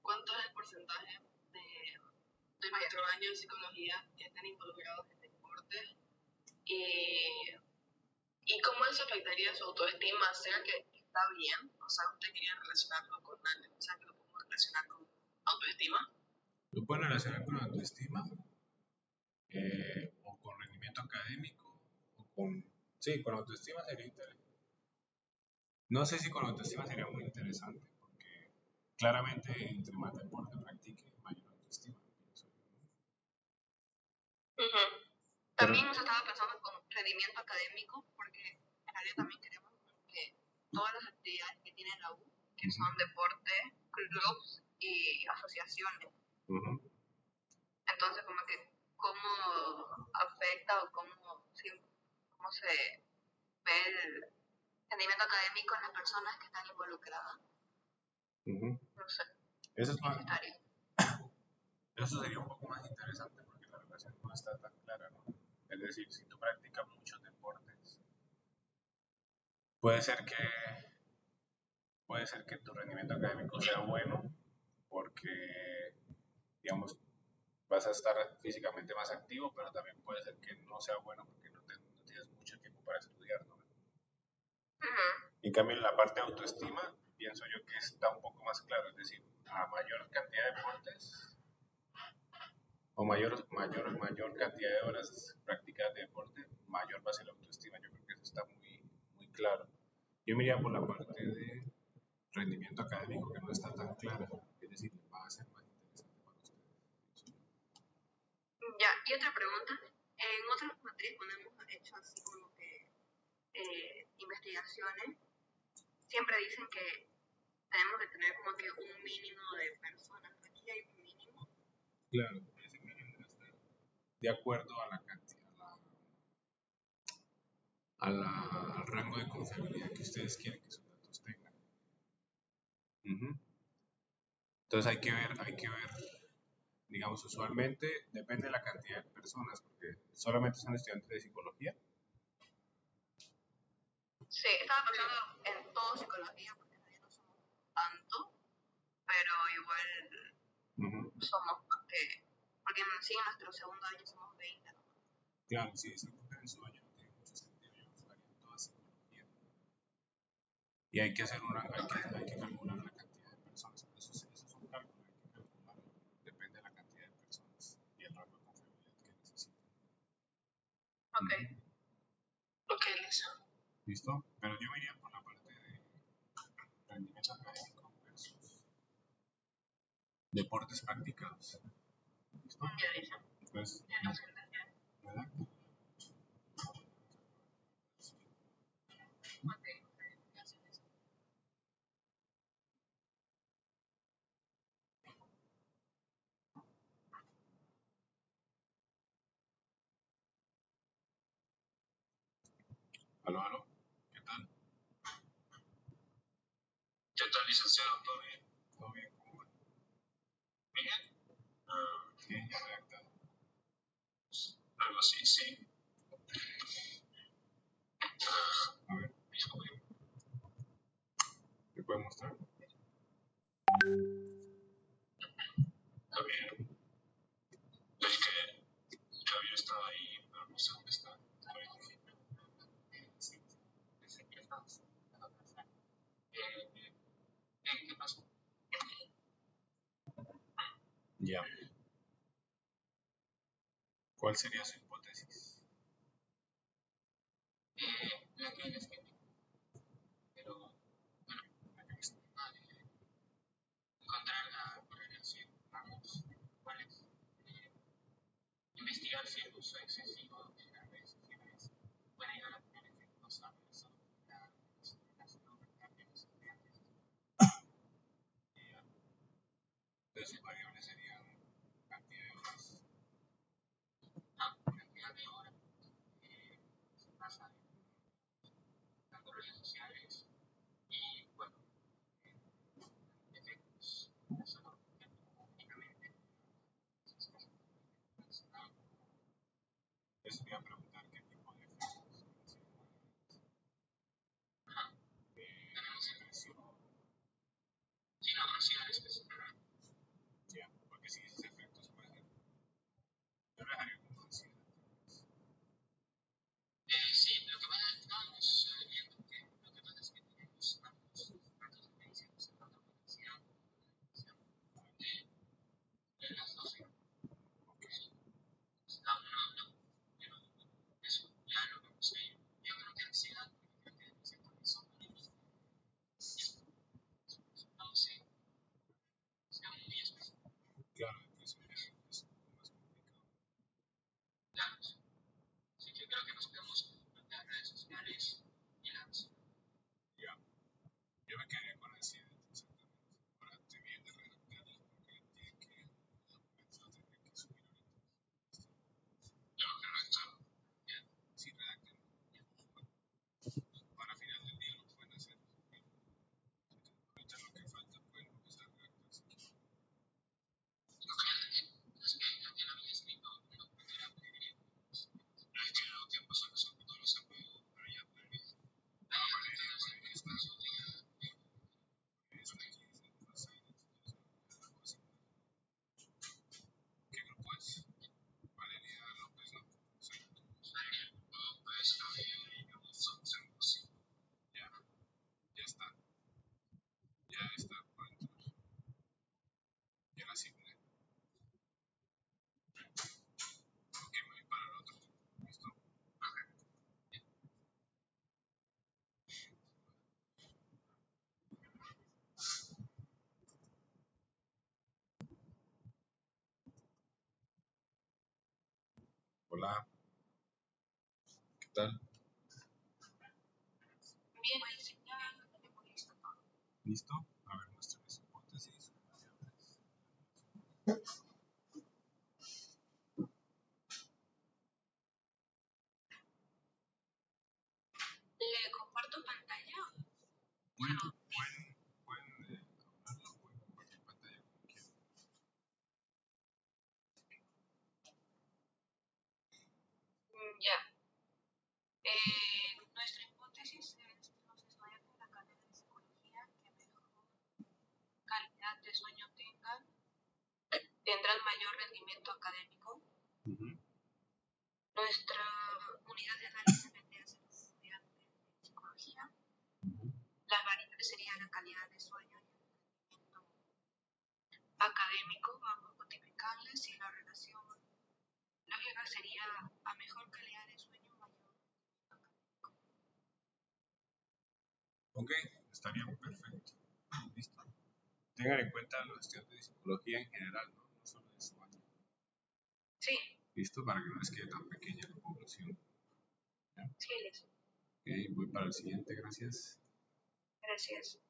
cuánto es el porcentaje de nuestro año de psicología que están involucrados en deporte y cómo eso afectaría su autoestima. ¿Será que está bien? O sea, usted quería relacionarlo con algo, o sea, que lo podemos relacionar con autoestima. lo pueden relacionar con autoestima o con rendimiento académico o con... Sí, con autoestima sería interesante. No sé si con autoestima sería muy interesante, porque claramente entre más deporte practique, mayor autoestima, pienso yo, ¿no? También nos estaba pensando con rendimiento académico, porque en área también queremos que todas las actividades que tiene la U, que son deporte, clubs y asociaciones, Ujú. Entonces, como que, ¿cómo afecta o cómo se ve el rendimiento académico en las personas que están involucradas? Ujú. No sé, Eso, es más- universitario. eso sería un poco más interesante porque la relación no está tan clara, ¿no? Es decir, si tú practicas muchos deportes, puede ser que, puede ser que tu rendimiento académico sea bueno porque, digamos, vas a estar físicamente más activo, pero también puede ser que no sea bueno porque no tienes mucho tiempo para estudiar, ¿no? Ujú. En cambio, en la parte de autoestima, pienso yo que está un poco más claro, es decir, a mayor cantidad de deportes o mayor cantidad de horas practicadas de deporte, mayor va a ser la autoestima. Yo creo que eso está muy claro. Yo me iría por la parte de rendimiento académico que no está tan clara, es decir, va a ser más interesante para ustedes. Ya, y otra pregunta. En otras materias, cuando hemos hecho así como que investigaciones, siempre dicen que tenemos que tener como que un mínimo de personas. Aquí hay un mínimo. Claro, ese mínimo debe estar de acuerdo a la cantidad, al rango de confiabilidad que ustedes quieren que sus datos tengan. Ujú. Entonces hay que ver, digamos, usualmente depende de la cantidad de personas, porque solamente son estudiantes de psicología. Sí, estaba pensando en todo psicología, porque en realidad no somos tanto, pero igual Ujú. somos más que. Porque sí, en nuestro segundo año somos 20, ¿no? Claro, si se enfocan en su año no tiene mucho sentido, yo enfocaría en toda psicología. Y hay que hacer hay que calcular la cantidad de personas, pero eso es un cálculo, hay que calcularlo, depende de la cantidad de personas y el rango de confiabilidad que necesiten. Ok. Ujú. Ok, listo. ¿Listo? Pero yo me iría por la parte de rendimiento académico versus deportes practicados. ¿Listo? Ya dice. Entonces, Ya no sé, ya. ¿verdad? Ok, gracias. Aló, aló, ¿qué tal? ¿Qué tal, licenciado? ¿Todo bien? ¿Todo bien? ¿Cómo va? Bien. Bien, ya redactado. Algo así, sí. A ver, Disculpe. ¿te puedo mostrar? Está bien. Es que Javier estaba ahí, pero no sé dónde está. Sí, pensé que estabas en la tercera. ¿Qué pasó? Ya. ¿Cuál sería su hipótesis? La que les que pero La que me está- encontrar la correlación, vamos, cuál es. Investigar si el uso excesivo de las redes sociales puede llegar a tener efectos adversos en la salud mental de los estudiantes. Ya. Entonces, sus variables serían cantidad de horas. La cantidad de horas que se pasa en redes sociales y, bueno, efectos de la salud mental únicamente. Eso te iba a preguntar qué tipo de efectos. Depresión. Sí, no, ansiedades específicamente. Ya. Porque si esos efectos pueden ser, yo lo dejaría como ansiedad. Sí, lo que pasa es que estábamos viendo que lo que pasa es que tenemos tantos de medicina, tanto potencial, de las dos, cada uno habla, pero eso ya lo vemos ahí. Yo creo que ansiedad, porque creo que se son varios, no sé, sea muy específico. Claro, depresión es un poco más complicado. Claro, sí, yo creo que nos podemos las redes sociales y la ansiedad. Ya. Yo me quedaría con ansiedad, exactamente. Ahora estoy bien de redactar porque tiene que Hola, ¿qué tal? Bien, pues ya tenemos listo todo. ¿Listo? A ver, nuestras hipótesis. ¿Le comparto pantalla? Pueden hablarlo, pueden compartir pantalla como quieran. Ya. Nuestra hipótesis es los estudiantes de la carrera de psicología que mejor calidad de sueño tengan, tendrán mayor rendimiento académico. Nuestra unidad de análisis vendría a ser los estudiantes de psicología. Las variables serían la calidad de sueño y el rendimiento académico, ambos cuantificables, y la relación lógica sería a mejor calidad de sueño, mayor rendimiento académico. Ok, estaría perfecto. Listo. Tengan en cuenta los estudiantes de psicología en general, ¿no? No solo de su año. Sí. Listo, para que no les quede tan pequeña la población. ¿Ya? Sí, listo. Ok, voy para el siguiente, gracias. Gracias.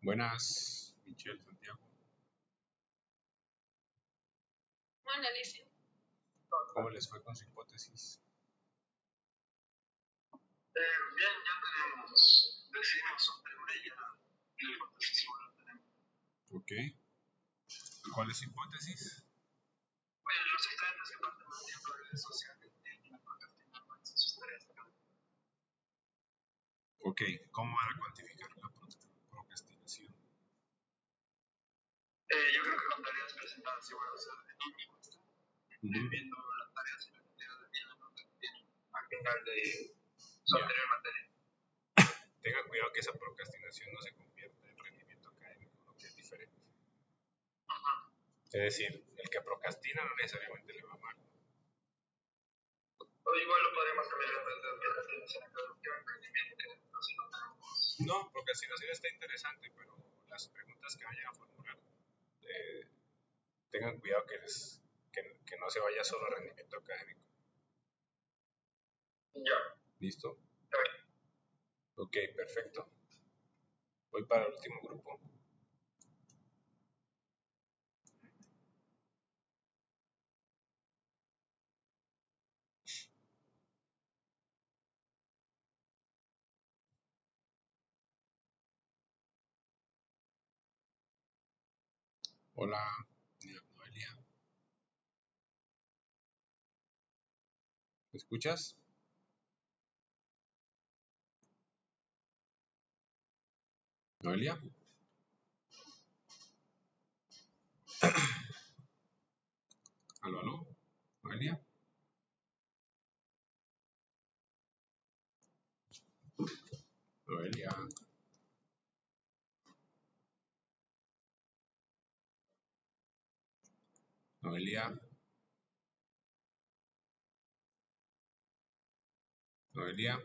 Buenas, Michelle, Santiago. Bueno, dice. ¿Cómo les fue con su hipótesis? Bien, ya tenemos vecinos sobre ella y la hipótesis igual la tenemos. Ok. ¿Cuál es su hipótesis? Bueno, los estudiantes que pasan más tiempo en redes sociales tienden a procrastinar más en sus tareas académicas. Ok, ¿cómo van a cuantificar la procrastinación? Yo creo que con tareas presentadas igual, o sea, en una muestra, viendo las tareas y la cantidad de días que tienen al final de su anterior materia. Tengan cuidado que esa procrastinación no se convierta en rendimiento académico, ¿no? Que es diferente. Es decir, el que procrastina no necesariamente le va mal. O igual lo podríamos cambiar en vez de procrastinación a producción, rendimiento, que así lo tenemos. No, procrastinación está interesante, pero las preguntas que vayan a formular, tengan cuidado que no se vaya solo a rendimiento académico. Ya. ¿Listo? Okay. Ok, perfecto. Voy para el último grupo. Hola, Noelia. ¿Me escuchas? Noelia. Aló, aló. Noelia. Noelia. Noelia. Noelia.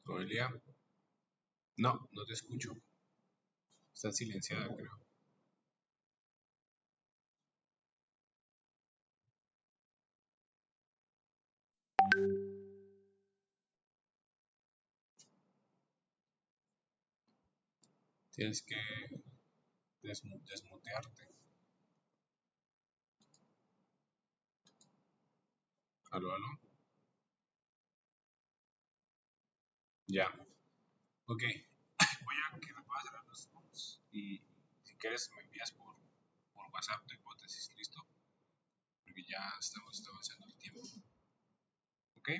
Noelia. No, no te escucho. Está silenciada, creo. Tienes que desmutearte. Aló, aló. Ya. Ok. Voy a cerrar los ojos y si quieres me envías por WhatsApp tu hipótesis, ¿listo? Porque ya estamos avanzando el tiempo. ¿Ok?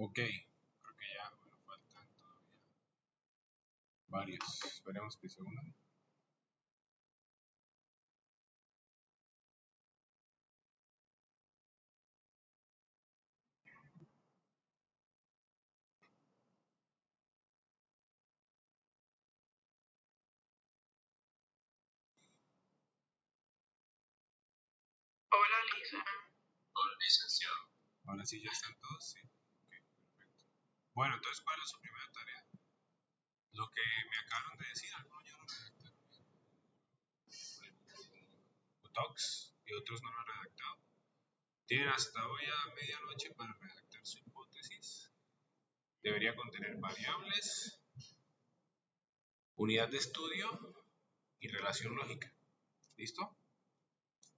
Ok, creo que ya, bueno, faltan todavía varios. Esperemos que se unan. Hola, Lisa. Hola, licenciado. Ahora sí ya están todos, sí. Ok, perfecto. Bueno, entonces, ¿cuál es su primera tarea? Lo que me acabaron de decir, algunos ya lo redactaron. Docs y otros no lo han redactado. Tienen hasta hoy a medianoche para redactar su hipótesis. Debería contener variables, unidad de estudio y relación lógica. ¿Listo?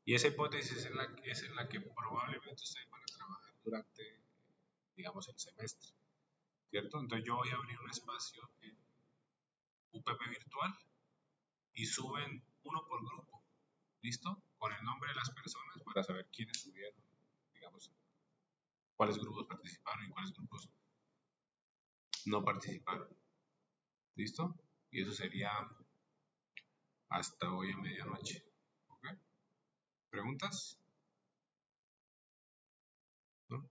Y esa hipótesis es en la que probablemente ustedes van a trabajar durante, digamos, el semestre. ¿Cierto? Entonces yo voy a abrir un espacio en UPP virtual y suben uno por grupo. ¿Listo? Con el nombre de las personas para saber quiénes subieron, digamos, cuáles grupos participaron y cuáles grupos no participaron. ¿Listo? Y eso sería hasta hoy a medianoche. ¿Ok? ¿Preguntas? ¿No?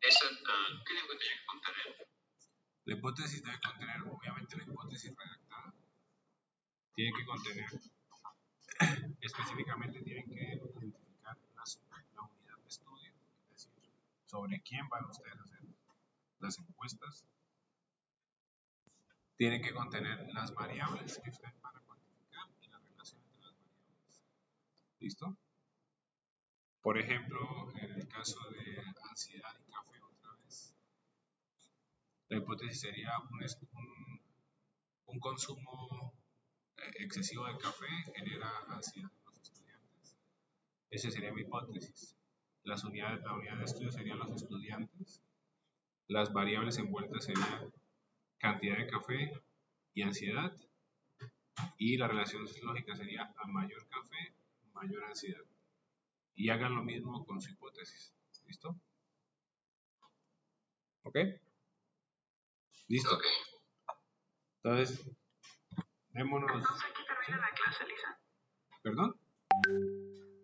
Esa, ¿qué le tenía que contener? La hipótesis debe contener, obviamente, la hipótesis redactada. Tiene que contener, específicamente, tienen que identificar la unidad de estudio, es decir, sobre quién van ustedes a hacer las encuestas. Tienen que contener las variables que ustedes van a cuantificar y la relación entre las variables. ¿Listo? Por ejemplo, en el caso de ansiedad y café, otra vez, la hipótesis sería un consumo excesivo de café genera ansiedad en los estudiantes. Esa sería mi hipótesis. La unidad de estudio serían los estudiantes. Las variables envueltas serían cantidad de café y ansiedad. Y la relación lógica sería a mayor café, mayor ansiedad. Y hagan lo mismo con su hipótesis. ¿Listo? ¿Ok? Listo. Ok. Entonces, démonos. Entonces aquí termina la clase, Lisa. ¿Perdón?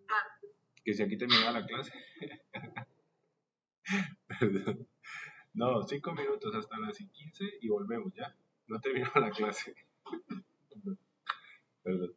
Ah, Que si aquí terminaba la clase. Perdón. No, 5 minutos hasta las 15 y volvemos ya. No terminó la clase. Perdón.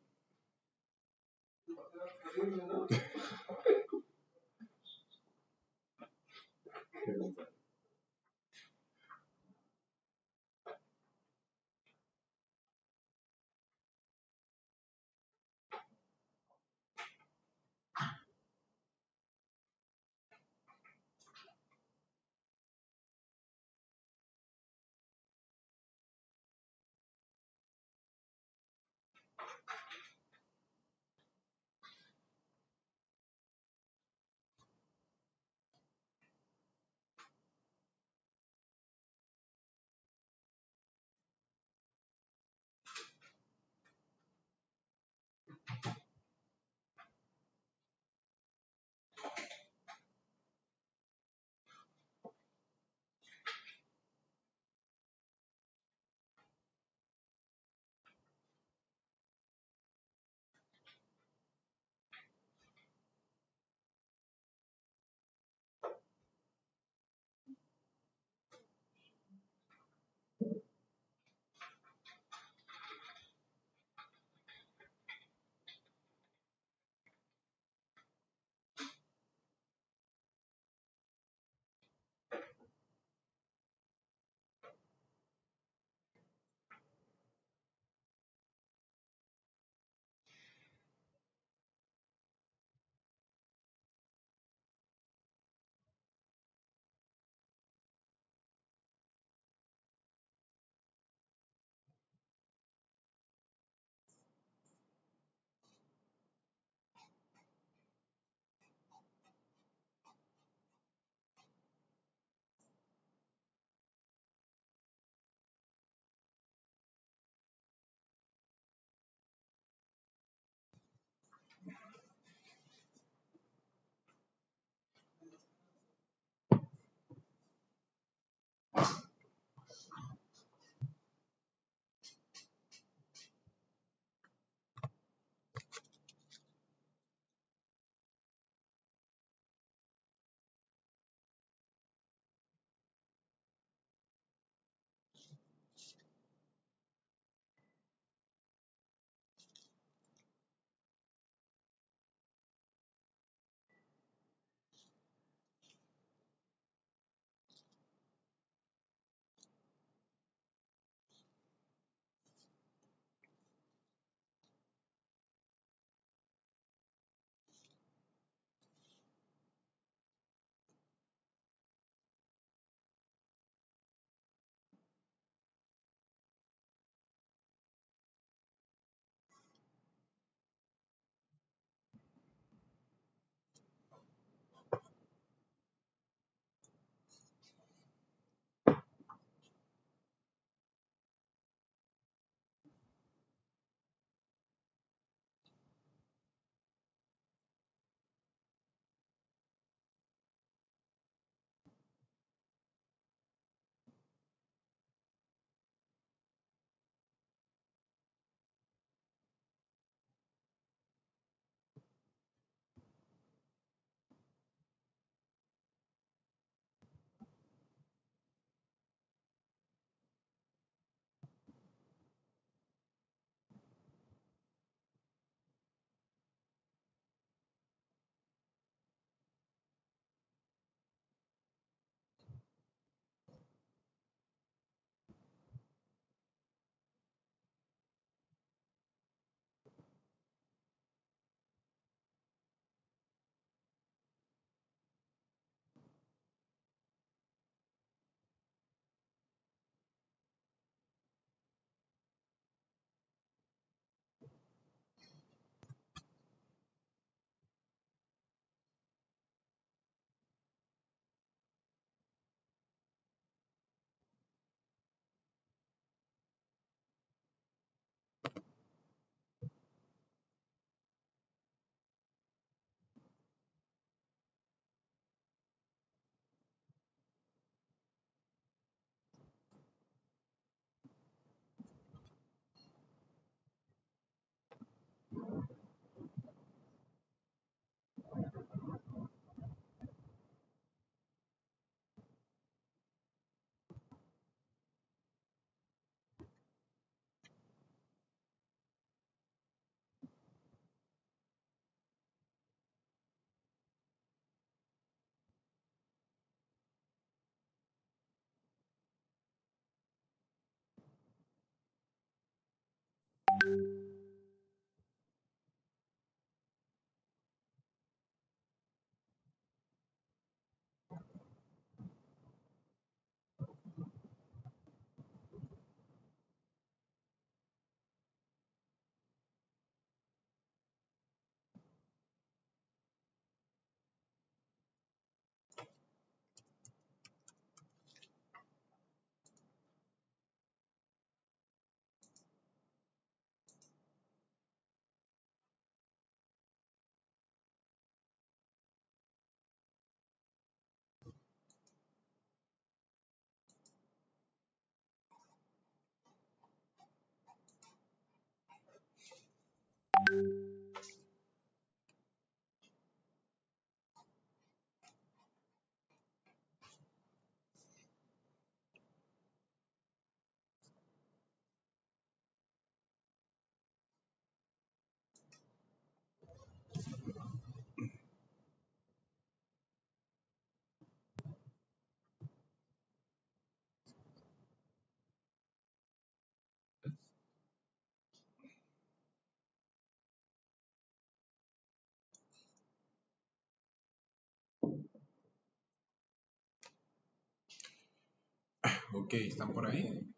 Ok, ¿están por ahí?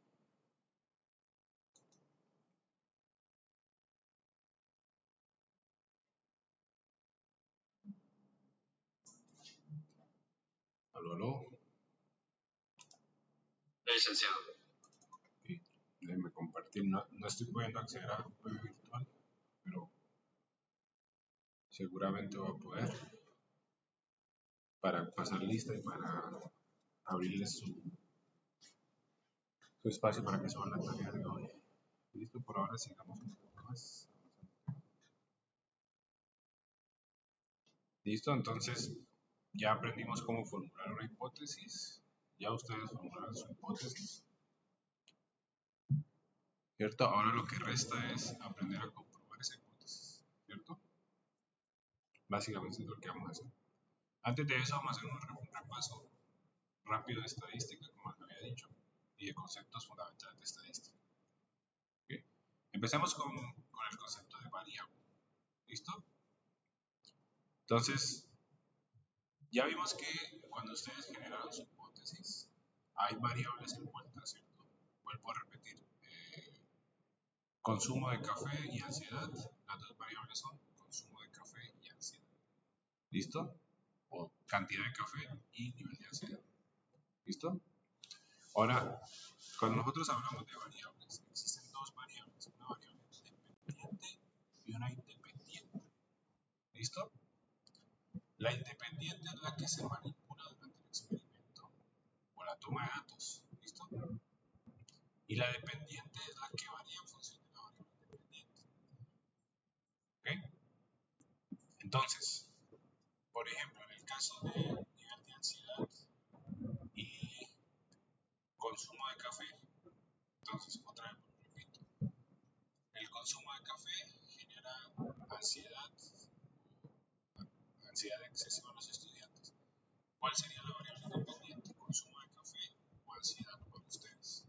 Aló, aló. Licenciado. Ok, déjenme compartir. No estoy pudiendo acceder a web virtual, pero seguramente voy a poder para pasar lista y para abrirles su espacio para que suban la tarea de hoy. Listo, por ahora sigamos un poco más. Listo, entonces ya aprendimos cómo formular una hipótesis. Ya ustedes formularon su hipótesis, ¿cierto? Ahora lo que resta es aprender a comprobar esa hipótesis, ¿cierto? Básicamente es lo que vamos a hacer. Antes de eso vamos a hacer un repaso rápido de estadística, como les había dicho, y de conceptos fundamentales de estadística. ¿Okay? Empecemos con el concepto de variable. ¿Listo? Entonces, ya vimos que cuando ustedes generaron su hipótesis, hay variables envueltas, ¿cierto? Vuelvo a repetir. Consumo de café y ansiedad. Las dos variables son consumo de café y ansiedad. ¿Listo? O cantidad de café y nivel de ansiedad. ¿Listo? Ahora, cuando nosotros hablamos de variables, existen dos variables, una variable dependiente y una independiente. ¿Listo? La independiente es la que se manipula durante el experimento o la toma de datos. ¿Listo? Y la dependiente es la que varía en función de la variable dependiente. ¿Ok? Entonces, por ejemplo, en el caso de nivel de ansiedad y consumo de café, entonces otra vez repito, el consumo de café genera ansiedad, ansiedad excesiva en los estudiantes. ¿Cuál sería la variable independiente? ¿Consumo de café o ansiedad para ustedes?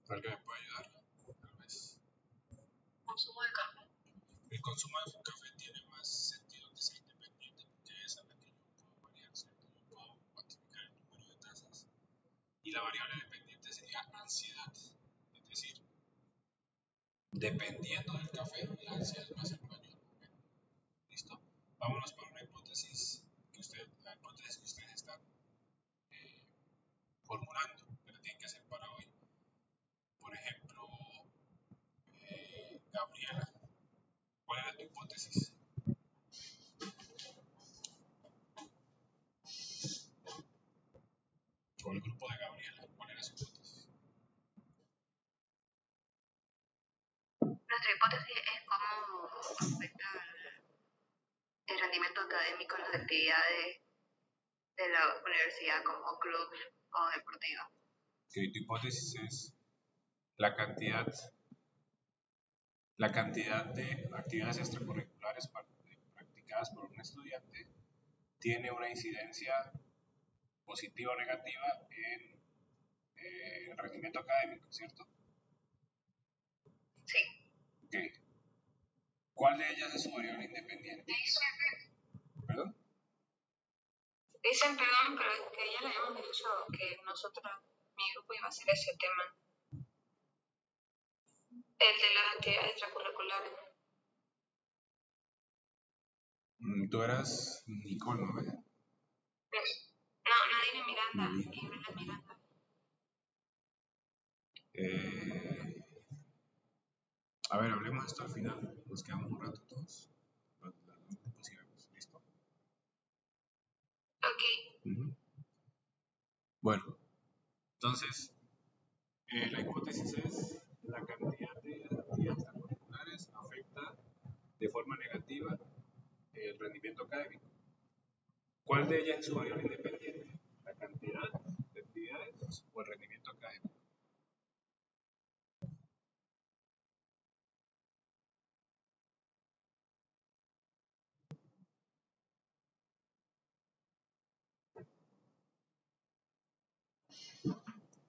¿Alguien me puede ayudar? Tal vez. Consumo de café. El consumo de café tiene más sentido que sea independiente porque es a la que yo puedo variar, ¿cierto? Yo puedo cuantificar el número de tazas. Y la variable dependiente sería ansiedad. Es decir, dependiendo del café, la ansiedad va a ser mayor. ¿Listo? Vámonos por una hipótesis la hipótesis que ustedes están formulando, que la tienen que hacer para hoy. Por ejemplo, Gabriela, ¿cuál era tu hipótesis? O el grupo de Gabriela, ¿cuál era su hipótesis? Nuestra hipótesis es cómo afecta el rendimiento académico en las actividades de la universidad como club o deportiva. Que tu hipótesis es la cantidad de actividades extracurriculares practicadas por un estudiante tiene una incidencia positiva o negativa en el rendimiento académico, ¿cierto? Sí. Ok. ¿Cuál de ellas es su variable independiente? ¿Perdón? Dicen, perdón, pero es que ya le habíamos dicho que nosotros, mi grupo iba a hacer ese tema, el de las actividades extracurriculares. Tú eras Nicole, ¿no? No, Nadine Miranda y Brenda Miranda. A ver, hablemos esto al final. Nos quedamos un rato todos. Los dos grupos y vemos. ¿Listo? Ok. Bueno, entonces, la hipótesis es la cantidad de actividades extracurriculares afecta de forma negativa el rendimiento académico. ¿Cuál de ellas es su variable independiente? ¿La cantidad de actividades o el rendimiento académico?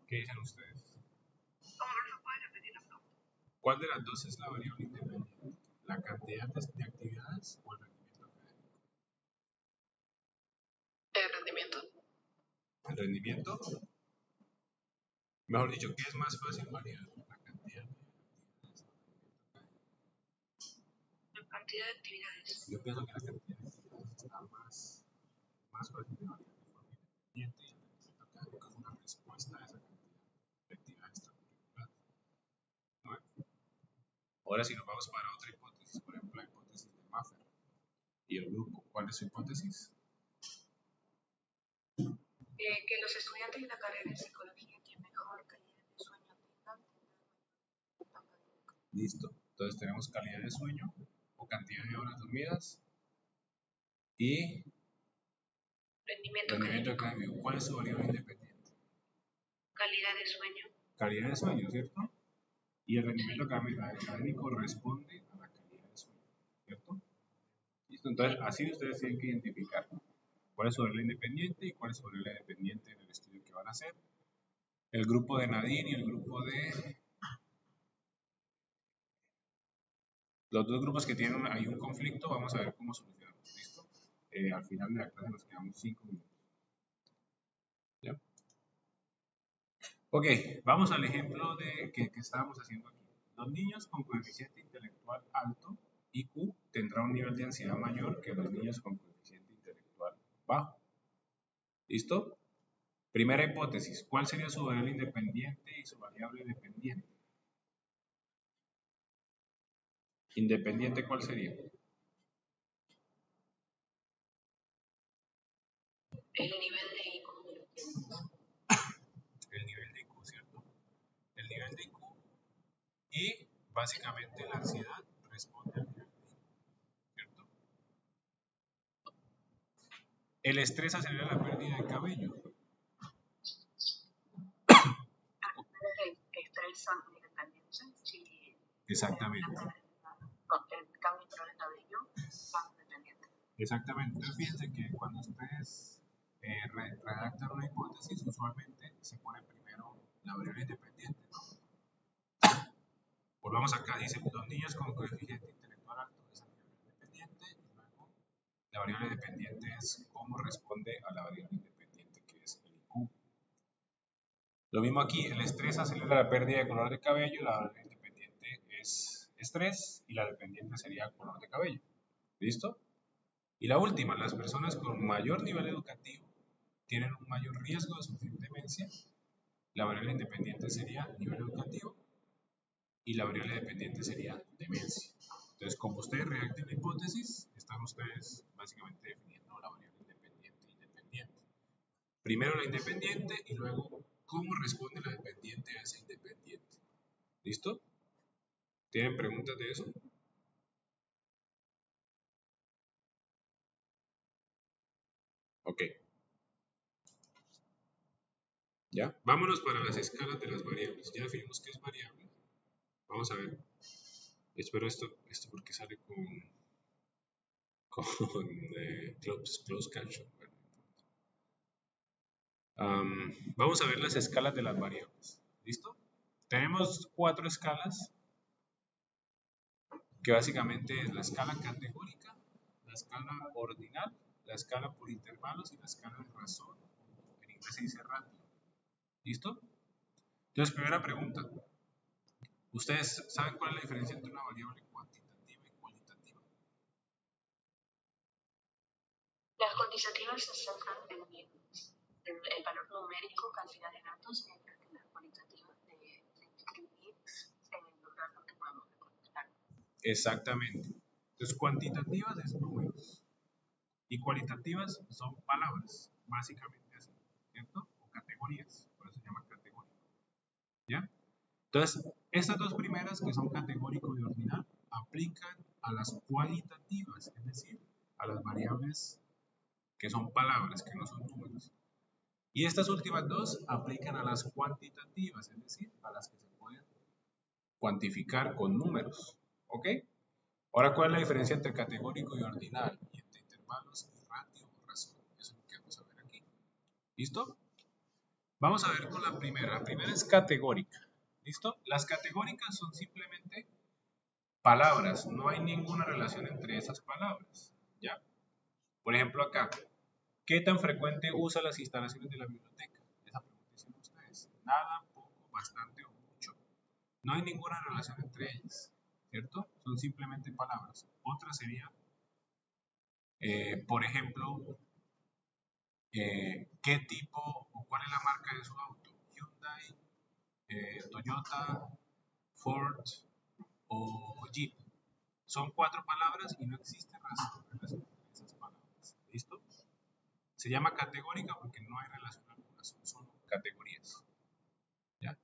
¿Qué dicen ustedes? ¿Cómo no puedes repetir la pregunta? ¿Cuál de las dos es la variable independiente? ¿La cantidad de actividades o el rendimiento académico? El rendimiento. El rendimiento, mejor dicho, ¿qué es más fácil variar? La cantidad de actividades o el rendimiento académico. La cantidad de actividades. Yo pienso que la cantidad de actividades está más fácil de variar de forma independiente y el rendimiento académico es una respuesta a esa cantidad de actividades extracurriculares. ¿No? Ahora si nos vamos para otra hipótesis, por ejemplo la hipótesis de Maffer y el grupo, ¿cuál es su hipótesis? Que los estudiantes de la carrera de psicología que mejor calidad de sueño tengan tendrán académico. Listo. Entonces tenemos calidad de sueño o cantidad de horas dormidas y rendimiento académico. ¿Cuál es su variable independiente? Calidad de sueño. Calidad de sueño, ¿cierto? Y el rendimiento académico responde a la calidad de sueño, ¿cierto? Listo. Entonces así ustedes tienen que identificar cuál es su variable independiente y cuál es su variable dependiente en el estudio que van a hacer. El grupo de Nadine y el grupo de... Los dos grupos que tienen ahí un conflicto, vamos a ver cómo solucionamos. ¿Listo? Al final de la clase nos quedamos 5 minutos. ¿Ya? Ok, vamos al ejemplo de que estábamos haciendo aquí. Los niños con coeficiente intelectual alto, IQ, tendrán un nivel de ansiedad mayor que los niños con coeficiente intelectual bajo. ¿Listo? Primera hipótesis, ¿cuál sería su variable independiente y su variable dependiente? Independiente, ¿cuál sería? El nivel de IQ. El nivel de IQ, ¿cierto? El nivel de IQ y básicamente la ansiedad responde al nivel de IQ, ¿cierto? El estrés acelera la pérdida de cabello. Estresan independencia. Si Exactamente. el cambio de cabello son independientes. Exactamente. Entonces fíjense que cuando ustedes redactan una hipótesis, usualmente se pone primero la variable independiente, ¿no? Volvamos acá, dice, los niños con coeficiente intelectual alto es la variable independiente y luego la variable dependiente es cómo responde a la variable independiente que es el IQ. Lo mismo aquí, el estrés acelera la pérdida de color de cabello, la variable independiente es estrés y la dependiente sería color de cabello. ¿Listo? Y la última, las personas con mayor nivel educativo tienen un mayor riesgo de sufrir demencia. La variable independiente sería nivel educativo y la variable dependiente sería demencia. Entonces, como ustedes redacten la hipótesis, están ustedes básicamente definiendo la variable independiente e independiente. Primero la independiente y luego cómo responde la dependiente a esa independiente. ¿Listo? ¿Tienen preguntas de eso? Ok. ¿Ya? Vámonos para las escalas de las variables. Ya definimos qué es variable. Vamos a ver. Espero esto porque sale con close caption. Vamos a ver las escalas de las variables. ¿Listo? Tenemos 4 escalas que básicamente es la escala categórica, la escala ordinal, la escala por intervalos y la escala de razón. En inglés se dice ratio. ¿Listo? Entonces, primera pregunta. ¿Ustedes saben cuál es la diferencia entre una variable cuantitativa y cualitativa? Las cuantitativas se centran en el valor numérico, cantidad de datos, mientras que las cualitativas de describir lograr lo que podemos encontrar. Exactamente. Entonces, cuantitativas es números y cualitativas son palabras, básicamente así, ¿cierto? O categorías, por eso se llama categoría. ¿Ya? Entonces, estas dos primeras, que son categórico y ordinal, aplican a las cualitativas, es decir, a las variables que son palabras, que no son números. Y estas últimas dos aplican a las cuantitativas, es decir, a las que se pueden cuantificar con números. ¿Ok? Ahora, ¿cuál es la diferencia entre categórico y ordinal? Y entre intervalos y ratio o razón. Eso es lo que vamos a ver aquí. ¿Listo? Vamos a ver con la primera. La primera es categórica. ¿Listo? Las categóricas son simplemente palabras. No hay ninguna relación entre esas palabras. ¿Ya? Por ejemplo, acá. ¿Qué tan frecuente usa las instalaciones de la biblioteca? Esa pregunta hicieron ustedes. Nada, poco, bastante o mucho. No hay ninguna relación entre ellas. ¿Cierto? Son simplemente palabras. Otra sería, por ejemplo, qué tipo o cuál es la marca de su auto. Hyundai, Toyota, Ford o Jeep. Son 4 palabras y no existe relación entre esas palabras. ¿Listo? Se llama categórica porque no hay relación alguna, son solo categorías. ¿Ya?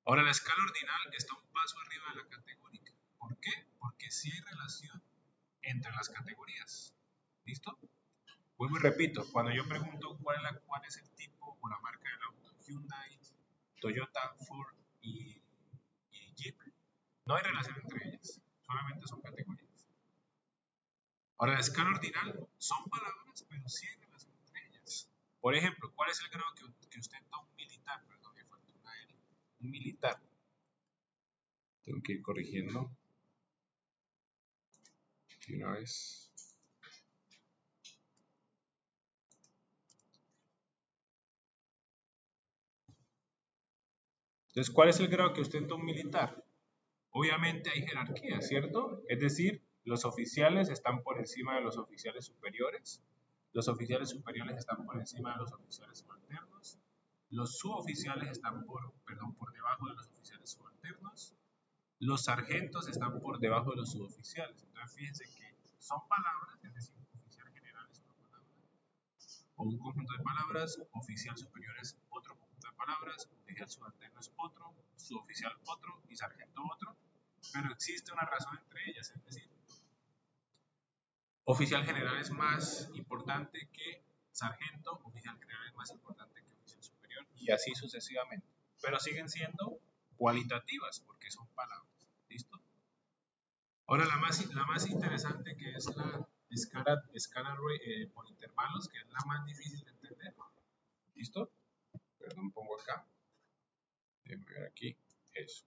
Ahora la escala ordinal está un paso arriba de la categórica. ¿Por qué? Porque sí hay relación entre las categorías. ¿Listo? Vuelvo y repito, cuando yo pregunto cuál es el tipo o la marca del auto, Hyundai, Toyota, Ford y Jeep, no hay relación entre ellas, solamente son categorías. Ahora, la escala ordinal son palabras, pero sí hay relación entre ellas. Por ejemplo, ¿cuál es el grado que ostenta un militar? Perdón, me faltó una L. Un militar. Tengo que ir corrigiendo. Y una vez. Entonces, ¿cuál es el grado que ostenta un militar? Obviamente hay jerarquía, ¿cierto? Es decir, los oficiales están por encima de los oficiales superiores, los oficiales superiores están por encima de los oficiales subalternos, los suboficiales están por debajo de los oficiales subalternos, los sargentos están por debajo de los suboficiales. Entonces, fíjense que son palabras, es decir, oficial general es una palabra, o un conjunto de palabras, oficial superior es otro conjunto de palabras, oficial subalterno es otro, suboficial otro y sargento otro, pero existe una razón entre ellas, es decir, oficial general es más importante que sargento, oficial general es más importante que oficial superior y así sucesivamente, pero siguen siendo cualitativas porque son palabras. ¿Listo? Ahora la más interesante, que es la escala por intervalos, que es la más difícil de entender. ¿Listo? Perdón, pongo acá. Déjenme ver aquí. Eso.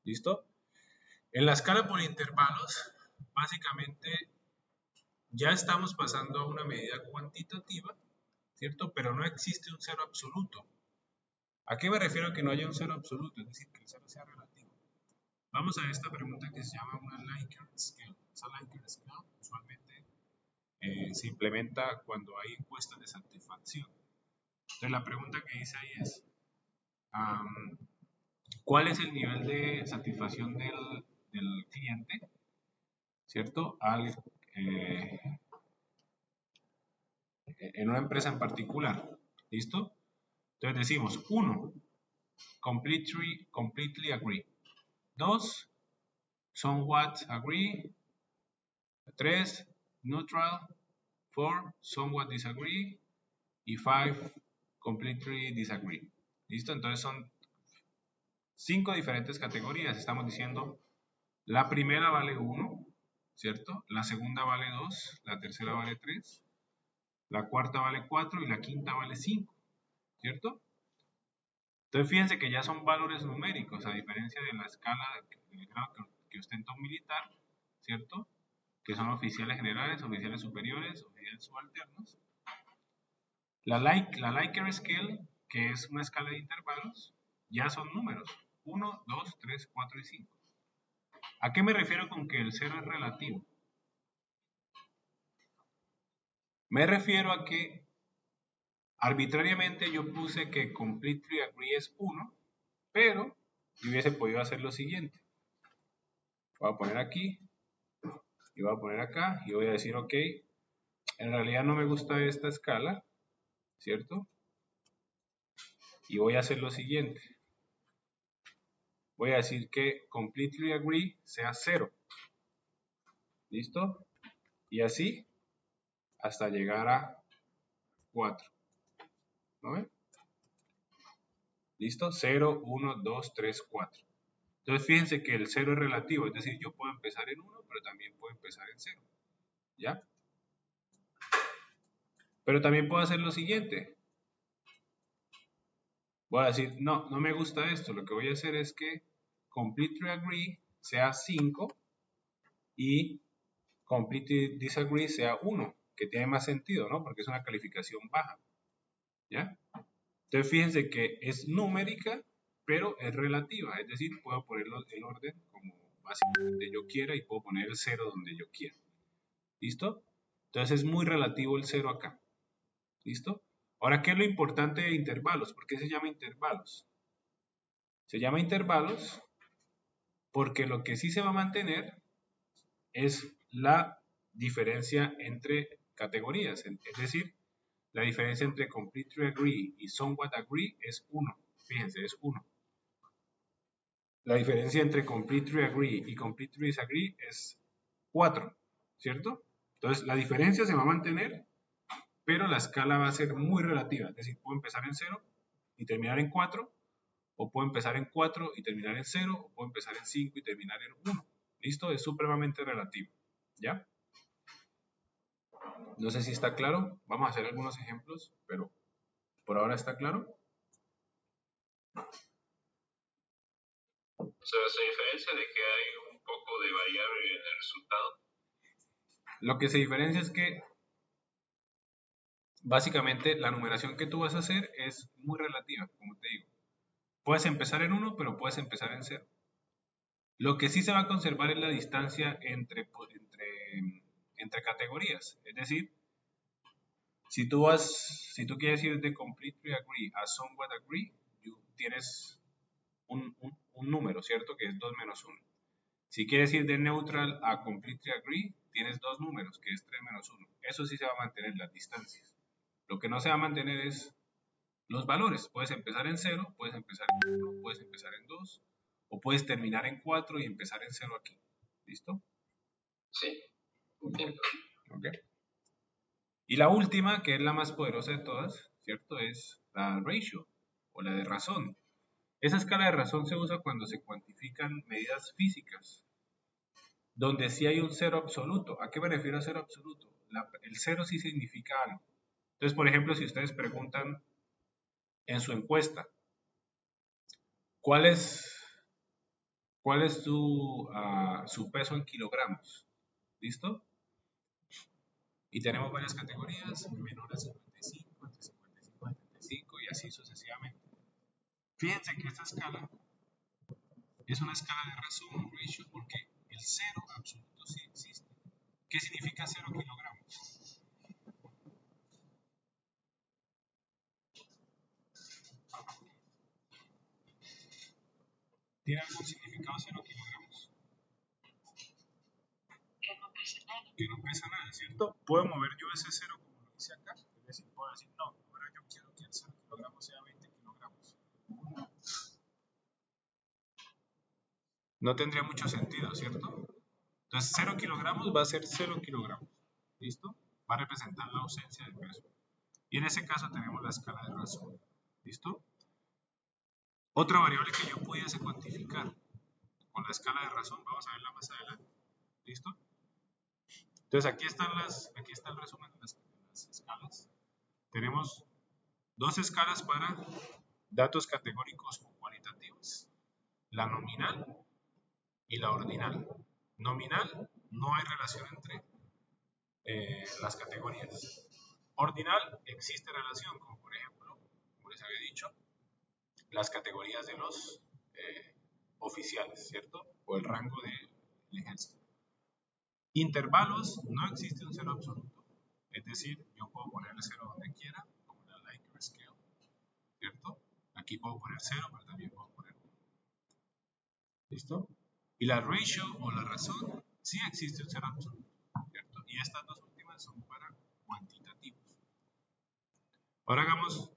¿Listo? En la escala por intervalos, básicamente ya estamos pasando a una medida cuantitativa, ¿cierto? Pero no existe un cero absoluto. ¿A qué me refiero que no haya un cero absoluto? Es decir, que el cero sea relativo. Vamos a esta pregunta que se llama una Likert Scale. Esa Likert Scale usualmente se implementa cuando hay encuestas de satisfacción. Entonces la pregunta que dice ahí es, ¿cuál es el nivel de satisfacción del cliente, ¿cierto? En una empresa en particular. ¿Listo? Entonces decimos, 1, completely agree. 2, somewhat agree. 3, neutral. 4, somewhat disagree. Y 5, completely disagree. ¿Listo? Entonces son 5 diferentes categorías. Estamos diciendo, la primera vale 1, ¿cierto? La segunda vale 2, la tercera vale 3, la cuarta vale 4 y la quinta vale 5, ¿cierto? Entonces fíjense que ya son valores numéricos, a diferencia de la escala del grado que ostenta un militar, ¿cierto? Que son oficiales generales, oficiales superiores, oficiales subalternos. La Likert Scale, que es una escala de intervalos, ya son números, 1, 2, 3, 4 y 5. ¿A qué me refiero con que el 0 es relativo? Me refiero a que arbitrariamente yo puse que completely agree es 1, pero yo hubiese podido hacer lo siguiente. Voy a poner aquí, y voy a poner acá, y voy a decir, ok, en realidad no me gusta esta escala, ¿cierto? Y voy a hacer lo siguiente. Voy a decir que completely agree sea 0. ¿Listo? Y así hasta llegar a 4. ¿No ven? ¿Listo? 0, 1, 2, 3, 4. Entonces fíjense que el 0 es relativo, es decir, yo puedo empezar en 1, pero también puedo empezar en 0. ¿Ya? Pero también puedo hacer lo siguiente. Voy a decir, no me gusta esto. Lo que voy a hacer es que completely agree sea 5 y Completely Disagree sea 1, que tiene más sentido, ¿no? Porque es una calificación baja, ¿ya? Entonces fíjense que es numérica, pero es relativa, es decir, puedo poner el orden como básicamente yo quiera y puedo poner el 0 donde yo quiera. ¿Listo? Entonces es muy relativo el 0 acá. ¿Listo? Ahora, ¿qué es lo importante de intervalos? ¿Por qué se llama intervalos? Se llama intervalos porque lo que sí se va a mantener es la diferencia entre categorías, es decir, la diferencia entre completely agree y somewhat agree es 1. Fíjense, es 1. La diferencia entre completely agree y completely disagree es 4, ¿cierto? Entonces, la diferencia se va a mantener, pero la escala va a ser muy relativa. Es decir, puedo empezar en 0 y terminar en 4, o puedo empezar en 4 y terminar en 0, o puedo empezar en 5 y terminar en 1. ¿Listo? Es supremamente relativo. ¿Ya? No sé si está claro. Vamos a hacer algunos ejemplos, pero por ahora está claro. O sea, se diferencia de que hay un poco de variable en el resultado. Lo que se diferencia es que básicamente la numeración que tú vas a hacer es muy relativa, como te digo. Puedes empezar en 1, pero puedes empezar en 0. Lo que sí se va a conservar es la distancia entre categorías. Es decir, si tú quieres ir de completely agree a somewhat agree, tienes un número, ¿cierto? Que es 2 menos 1. Si quieres ir de neutral a completely agree, tienes 2 números, que es 3 menos 1. Eso sí se va a mantener las distancias. Lo que no se va a mantener es los valores. Puedes empezar en 0, puedes empezar en 1, puedes empezar en 2, o puedes terminar en 4 y empezar en 0 aquí. ¿Listo? Sí, entiendo. Ok. Y la última, que es la más poderosa de todas, ¿cierto? Es la ratio, o la de razón. Esa escala de razón se usa cuando se cuantifican medidas físicas, donde sí hay un cero absoluto. ¿A qué me refiero a cero absoluto? El cero sí significa algo. Entonces, por ejemplo, si ustedes preguntan en su encuesta, ¿cuál es su peso en kilogramos? ¿Listo? Y tenemos varias categorías, menor a 55, entre 55 y 75 y así sucesivamente. Fíjense que esta escala es una escala de razón, ratio, porque el cero absoluto sí existe. ¿Qué significa 0 kilogramos? ¿Tiene algún significado 0 kilogramos? Que no pesa nada, ¿cierto? Puedo mover yo ese 0 como lo hice acá, es decir, puedo decir, no, ahora yo quiero que el 0 kilogramos sea 20 kilogramos. No tendría mucho sentido, ¿cierto? Entonces 0 kilogramos va a ser 0 kilogramos, ¿listo? Va a representar la ausencia de peso. Y en ese caso tenemos la escala de razón, ¿listo? Otra variable que yo pudiese cuantificar con la escala de razón, vamos a verla más adelante, ¿listo? Entonces aquí está el resumen de las escalas. Tenemos dos escalas para datos categóricos o cualitativos, la nominal y la ordinal. Nominal, no hay relación entre las categorías. Ordinal, existe relación, como por ejemplo, como les había dicho, las categorías de los oficiales, ¿cierto? O el rango del ejército. Intervalos, no existe un cero absoluto. Es decir, yo puedo ponerle 0 donde quiera, como la Likert Scale, ¿cierto? Aquí puedo poner 0, pero también puedo poner 1. ¿Listo? Y la ratio o la razón, sí existe un cero absoluto, ¿cierto? Y estas dos últimas son para cuantitativos. Ahora vamos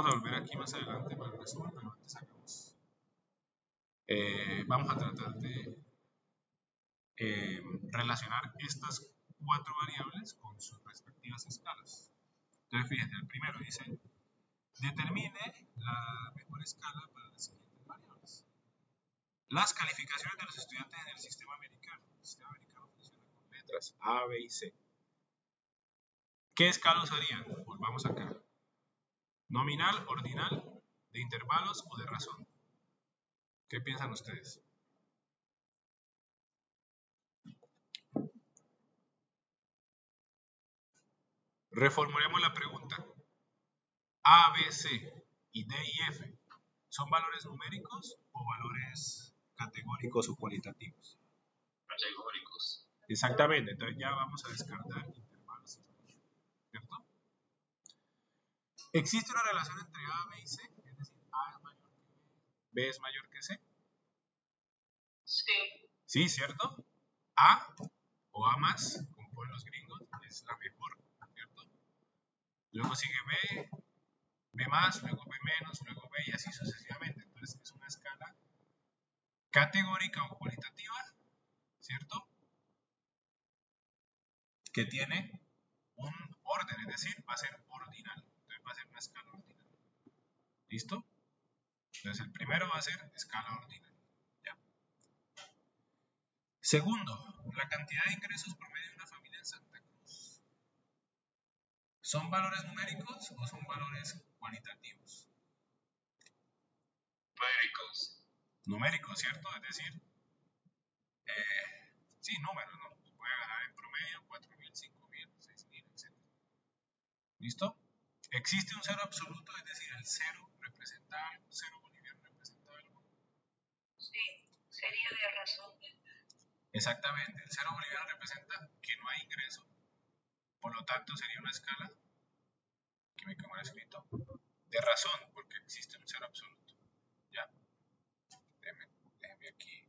a volver aquí más adelante para el resumen, pero antes vamos a tratar de relacionar estas 4 variables con sus respectivas escalas. Entonces, fíjense, el primero dice, determine la mejor escala para las siguientes variables. Las calificaciones de los estudiantes en el sistema americano. El sistema americano funciona con letras A, B y C. ¿Qué escala usarían? Volvamos acá. Nominal, ordinal, de intervalos o de razón. ¿Qué piensan ustedes? Reformulemos la pregunta. A, B, C y D y F, ¿son valores numéricos o valores categóricos o cualitativos? Categóricos. Exactamente, entonces ya vamos a descartar intervalos, ¿cierto? ¿Existe una relación entre A, B y C? Es decir, A es mayor que B es mayor que C. Sí. Sí, ¿cierto? A o A más, como ponen los gringos, es la mejor, ¿cierto? Luego sigue B, B más, luego B menos, luego B y así sucesivamente. Entonces es una escala categórica o cualitativa, ¿cierto? Que tiene un orden, es decir, va a ser ordinal. Entonces va a ser una escala ordinal. ¿Listo? Entonces el primero va a ser escala ordinal. ¿Ya? Segundo, la cantidad de ingresos promedio de una familia en Santa Cruz. ¿Son valores numéricos o son valores cualitativos? Numéricos. Numéricos, ¿cierto? Es decir, sí, números, ¿no? Voy a ganar en promedio 4.000, 5.000, 6.000, etc. ¿Listo? ¿Existe un cero absoluto? Es decir, el cero representa algo, cero boliviano representa algo. Sí, sería de razón. Exactamente, el cero boliviano representa que no hay ingreso, por lo tanto sería una escala que me quedó escrito de razón, porque existe un cero absoluto. Ya, déjeme aquí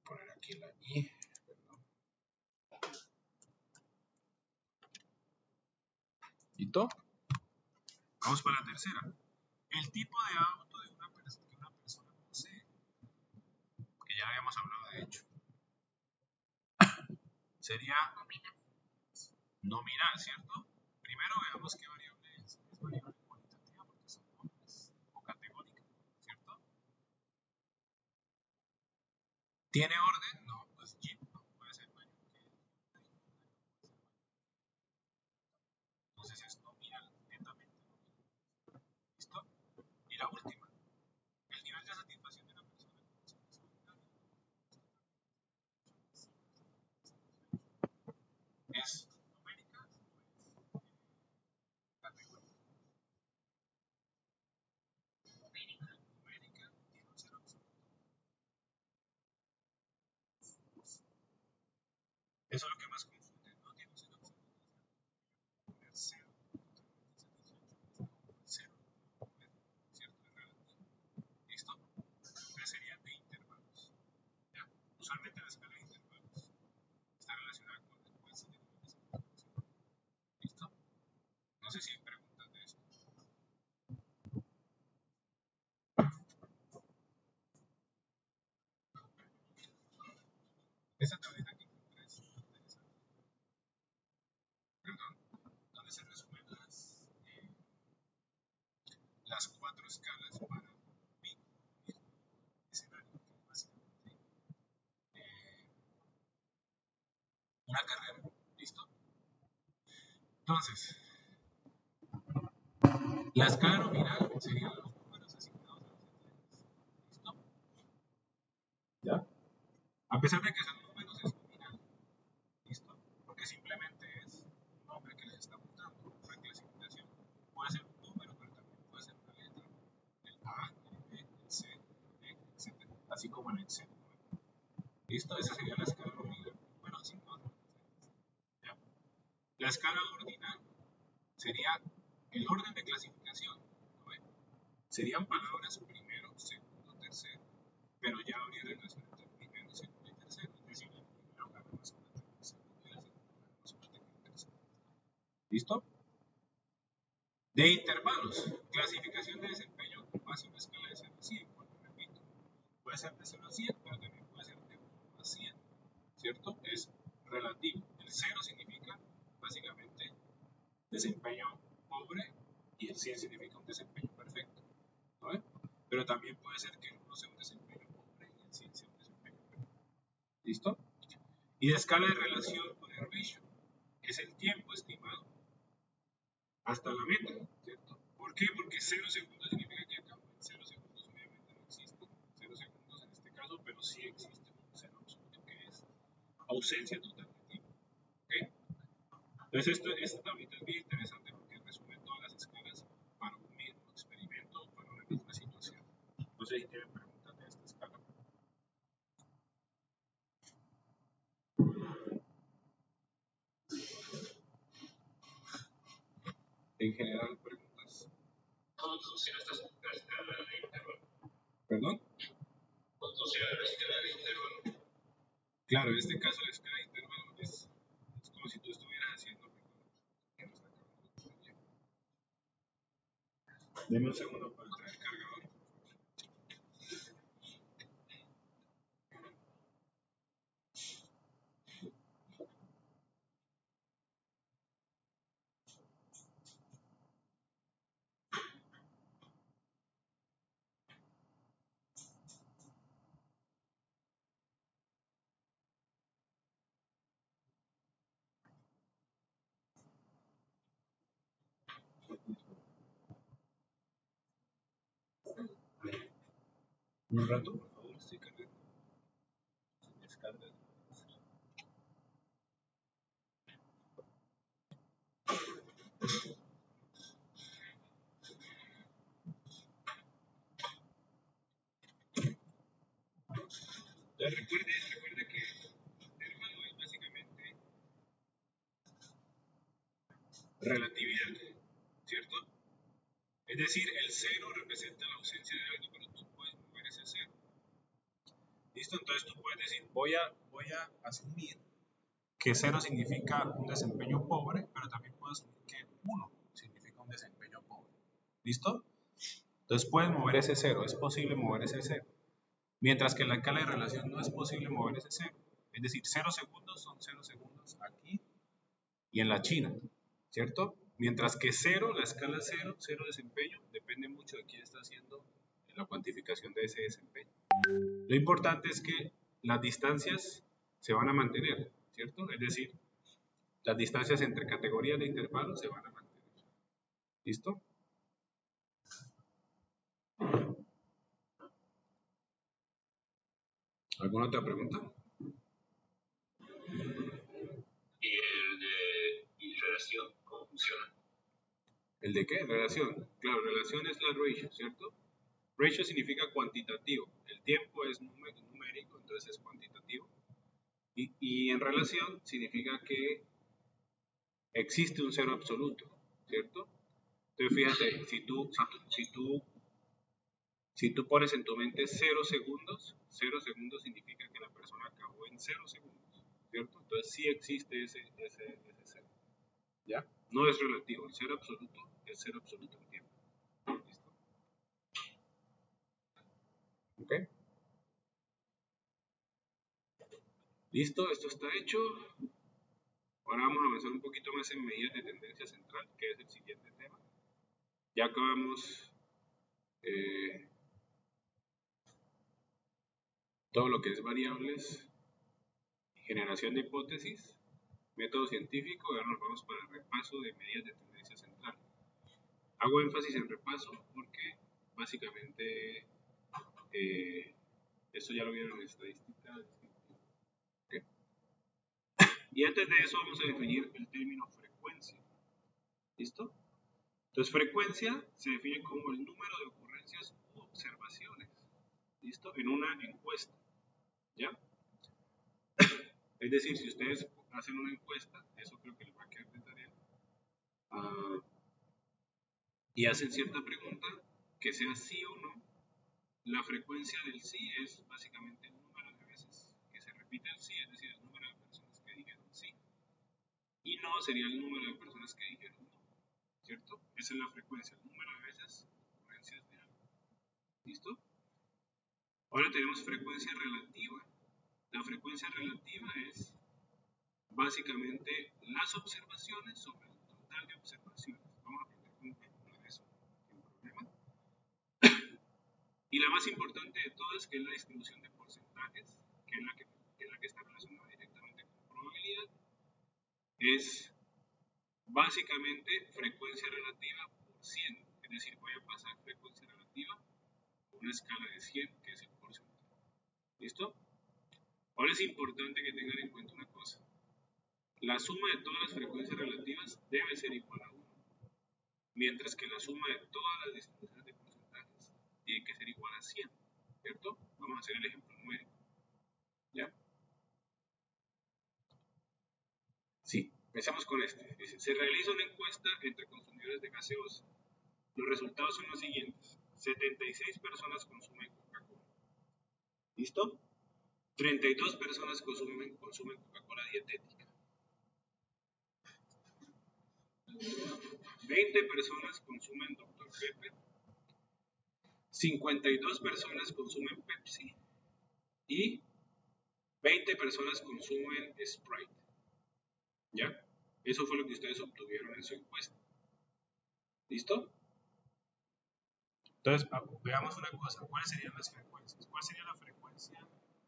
poner aquí la I. ¿Listo? Vamos para la tercera. El tipo de auto de una persona posee, que ya habíamos hablado de hecho, sería nominal, ¿cierto? Primero veamos qué variable es. Es variable cuantitativa porque son nombres, o categórica, ¿cierto? ¿Tiene orden? No, pues Jeep no puede ser mayor que entonces es nominal, netamente nominal. ¿Listo? Y la última, el nivel de satisfacción de una persona con satisfacción es numérica o es categórica. Numérica tiene un cero absoluto. Eso es lo que más confunde, no tiene un cero absoluto. Poner cero totalmente satisfecho, cero, ¿cierto? Es relativo. ¿Listo? Entonces sería de intervalos. ¿Ya? Usualmente la escala de intervalos está relacionada con respuestas de nivel de satisfacción. ¿Listo? No sé si hay preguntas de esto. Esa tablita que encontré es muy interesante. Perdón, donde se resumen las cuatro escalas para un mismo escenario, que es básicamente una carrera. ¿Listo? Entonces, la escala nominal serían los números asignados a los atletas. ¿Listo? ¿Ya? A pesar de que sean números, es nominal. ¿Listo? Porque simplemente es un nombre que les estamos dando, una clasificación. Puede ser un número, pero también puede ser una letra. El A, el B, el C, el D, etc. Así como el Excel. ¿Listo? Esa sería la escala nominal. Bueno, sin otras. ¿Ya? La escala ordinal sería el orden de clasificación. ¿No? Serían palabras primero, segundo, tercero, pero ya habría relación entre primero, segundo y tercero. Es decir, el primero gana más plata que el segundo y el segundo gana más plata que el tercero. ¿Listo? De intervalos, clasificación de desempeño con base en una escala de 0 a 100. Porque repito, puede ser de 0 a 100, pero también puede ser de 1 a 100. ¿Cierto? Es relativo. El 0 significa básicamente desempeño pobre y el 100 significa un desempeño perfecto. ¿No? Pero también puede ser que el 1 sea un desempeño pobre y el 100 sea un desempeño perfecto. ¿Listo? Y de escala de relación con el ratio es el tiempo estimado hasta la meta, ¿cierto? ¿Por qué? Porque 0 segundos significa que acabo en 0 segundos pero sí existe un cero absoluto que es ausencia total de tiempo. ¿Okay? Entonces, esta tablita es bien interesante porque resume todas las escalas para un mismo experimento o para una misma situación. No sé si tienen preguntas de esta escala. En general, preguntas. ¿Cómo funciona esta escala de intervalo? ¿Perdón? ¿Cómo funciona la escala de intervalo? Claro, en este caso la escala de intervalo es como si tú estuvieras haciendo. Deme un segundo para traer el cargador. Un rato, por favor, estoy cargando. Se descarga. Entonces, recuerde que el intervalo es básicamente relatividad, ¿cierto? Es decir, el cero representa la ausencia de algo, pero tú puedes mover ese cero. ¿Listo? Entonces tú puedes decir, voy a asumir que 0 significa un desempeño pobre, pero también puedo asumir que 1 significa un desempeño pobre. ¿Listo? Entonces puedes mover ese 0, es posible mover ese 0. Mientras que en la escala de relación no es posible mover ese 0. Es decir, 0 segundos son 0 segundos aquí y en la China, ¿cierto? Mientras que 0, la escala 0, 0 desempeño, depende mucho de quién está haciendo la cuantificación de ese desempeño. Lo importante es que las distancias se van a mantener, ¿cierto? Es decir, las distancias entre categorías de intervalos se van a mantener. ¿Listo? ¿Alguna otra pregunta? ¿Y el de relación, cómo funciona? ¿El de qué? Relación. Claro, relación es la ratio, ¿cierto? Ratio significa cuantitativo. El tiempo es numérico, entonces es cuantitativo. Y en relación significa que existe un cero absoluto, ¿cierto? Entonces fíjate, si tú pones en tu mente 0 segundos significa que la persona acabó en 0 segundos, ¿cierto? Entonces sí existe ese cero, ¿ya? No es relativo, el cero absoluto es cero absoluto en tiempo. ¿Listo? ¿Ok? Listo, esto está hecho. Ahora vamos a avanzar un poquito más en medidas de tendencia central, que es el siguiente tema. Ya acabamos todo lo que es variables, generación de hipótesis, método científico, y ahora nos vamos para el repaso de medidas de tendencia central. Hago énfasis en repaso porque básicamente esto ya lo vieron en estadística. ¿Okay? Y antes de eso vamos a definir el término frecuencia. ¿Listo? Entonces frecuencia se define como el número de ocurrencias u observaciones. ¿Listo? En una encuesta. ¿Ya? Es decir, si ustedes hacen una encuesta, eso creo que les va a quedar de tarea, y hacen cierta pregunta, que sea sí o no, la frecuencia del sí es básicamente el número de veces que se repite el sí, es decir, el número de personas que dijeron sí. Y no sería el número de personas que dijeron no, ¿cierto? Esa es la frecuencia, el número de veces ocurrencias de algo. ¿Listo? Ahora tenemos frecuencia relativa. La frecuencia relativa es básicamente las observaciones sobre el total de observaciones. Vamos a aprender cómo calcular eso sin problema. Y la más importante de todas, que es la distribución de porcentajes, que es la que está relacionada directamente con probabilidad, es básicamente frecuencia relativa por 100. Es decir, voy a pasar frecuencia relativa por una escala de 100, que es el porcentaje. ¿Listo? Ahora es importante que tengan en cuenta una cosa. La suma de todas las frecuencias relativas debe ser igual a 1, mientras que la suma de todas las distribuciones de porcentajes tiene que ser igual a 100, ¿cierto? Vamos a hacer el ejemplo numérico. ¿Ya? Sí, empecemos con este. Dice, se realiza una encuesta entre consumidores de gaseosa. Los resultados son los siguientes. 76 personas consumen Coca-Cola. ¿Listo? 32 personas consumen Coca-Cola dietética. 20 personas consumen Dr. Pepper. 52 personas consumen Pepsi. Y 20 personas consumen Sprite. ¿Ya? Eso fue lo que ustedes obtuvieron en su encuesta. ¿Listo? Entonces, veamos una cosa. ¿Cuáles serían las frecuencias? ¿Cuál sería la frecuencia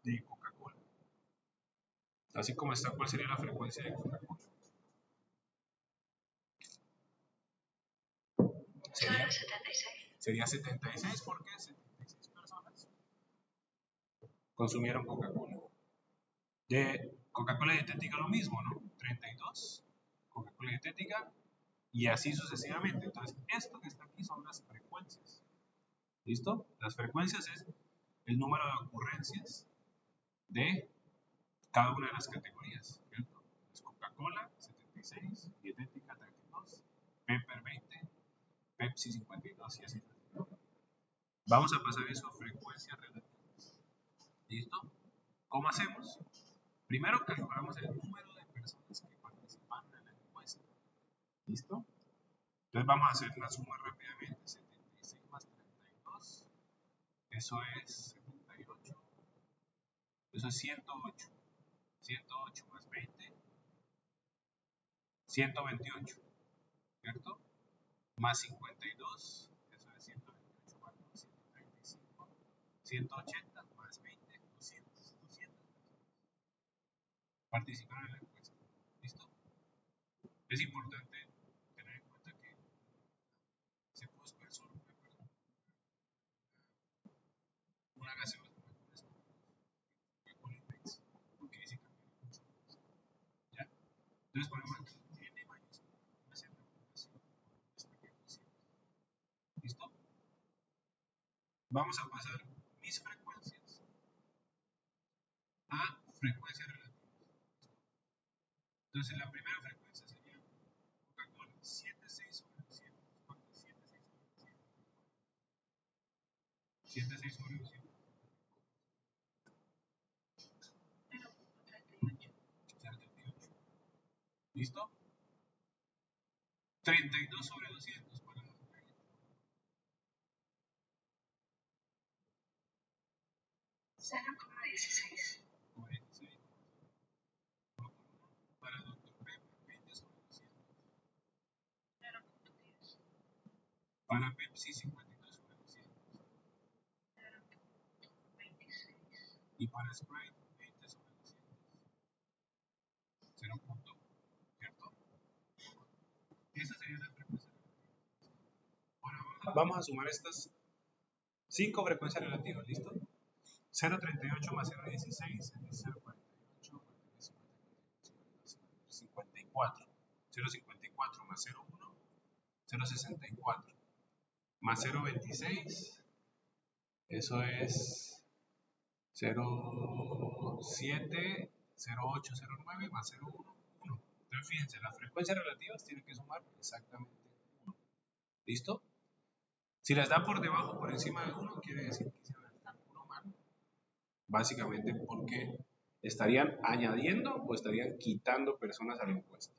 de Coca-Cola? Así como está, ¿cuál sería la frecuencia de Coca-Cola? Sería 76 porque 76 personas consumieron Coca-Cola. De Coca-Cola dietética lo mismo, ¿no? 32 Coca-Cola dietética y así sucesivamente. Entonces, esto que está aquí son las frecuencias. ¿Listo? Las frecuencias es el número de ocurrencias de cada una de las categorías, ¿cierto? Es Coca-Cola 76, dietética 32, Pepper 20, Pepsi 52 y así. Vamos a pasar eso a frecuencias relativas. ¿Listo? ¿Cómo hacemos? Primero calculamos el número de personas que participaron en la encuesta. ¿Listo? Entonces vamos a hacer la suma rápidamente. 76 más 32, eso es 78. Eso es 108. 108 más 20, 128, ¿cierto? Más 52, eso es 128 más 2, 135, 180 más 20, 200 participaron en la encuesta. ¿Listo? Es importante tener en cuenta que se puede escoger solo una gaseosa, porque dice cambiar mucho. ¿Ya? Entonces ponemos aquí N mayúscula, una Z fundación, ¿listo? Vamos a pasar mis frecuencias a frecuencias relativas. Entonces la primera frecuencia sería Coca-Cola 76 sobre 200. ¿Cuánto es 76 sobre 200? 76 sobre 200. 0.38. ¿Listo? 32 sobre 200 para 0,16. Para Dr. Pepper, 20 sobre 200. 0,10. Para Pepsi, 52 sobre 200. 0,26. Y para Sprite, 20 sobre 200. 0. ¿Cierto? Esa sería la frecuencia relativa. Ahora vamos a sumar estas 5 frecuencias relativas, ¿listo? 0.38 más 0.16 es 0.48, 54. 0.54 más 0.1, 0.64. Más 0.26, eso es 0.7, 0.8, 0.9 más 0.1, 1. Entonces fíjense, las frecuencias relativas tienen que sumar exactamente 1. ¿Listo? Si las da por debajo o por encima de 1, quiere decir que hicieron el cálculo mal. Básicamente porque estarían añadiendo o estarían quitando personas a la encuesta.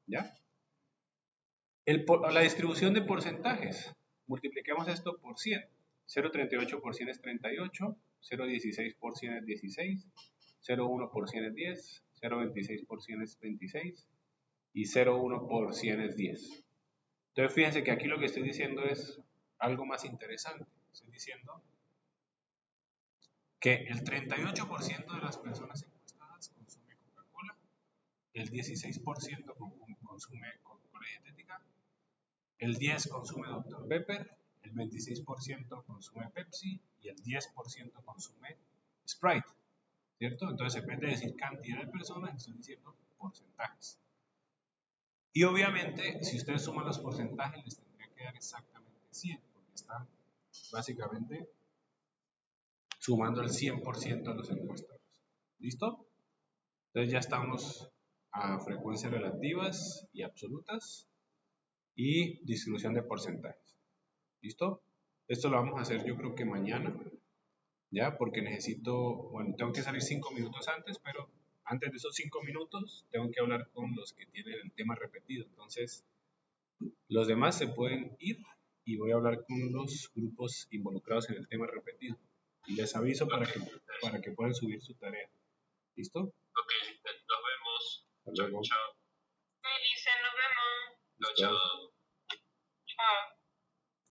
¿Ya? La distribución de porcentajes. Multipliquemos esto por 100. 0.38 por 100 es 38, 0.16 por 100 es 16, 0.1 por 100 es 10, 0.26 por 100 es 26 y 0.1 por 100 es 10. Entonces fíjense que aquí lo que estoy diciendo es algo más interesante. Estoy diciendo que el 38% de las personas encuestadas consume Coca-Cola, el 16% consume Coca-Cola dietética, el 10% consume Dr. Pepper, el 26% consume Pepsi y el 10% consume Sprite, ¿cierto? Entonces, en vez de decir cantidad de personas, estoy diciendo porcentajes. Y obviamente, si ustedes suman los porcentajes, les tendría que dar exactamente 100, porque están básicamente sumando el 100% de los encuestados. ¿Listo? Entonces ya estamos a frecuencias relativas y absolutas y distribución de porcentajes. ¿Listo? Esto lo vamos a hacer yo creo que mañana, ¿ya? Porque necesito, bueno, tengo que salir 5 minutos antes, pero antes de esos 5 minutos tengo que hablar con los que tienen el tema repetido. Entonces, los demás se pueden ir y voy a hablar con los grupos involucrados en el tema repetido. Y les aviso para que puedan subir su tarea. ¿Listo? Ok, nos vemos. Hasta luego. Chao. Feliz, nos vemos. Chao, chao.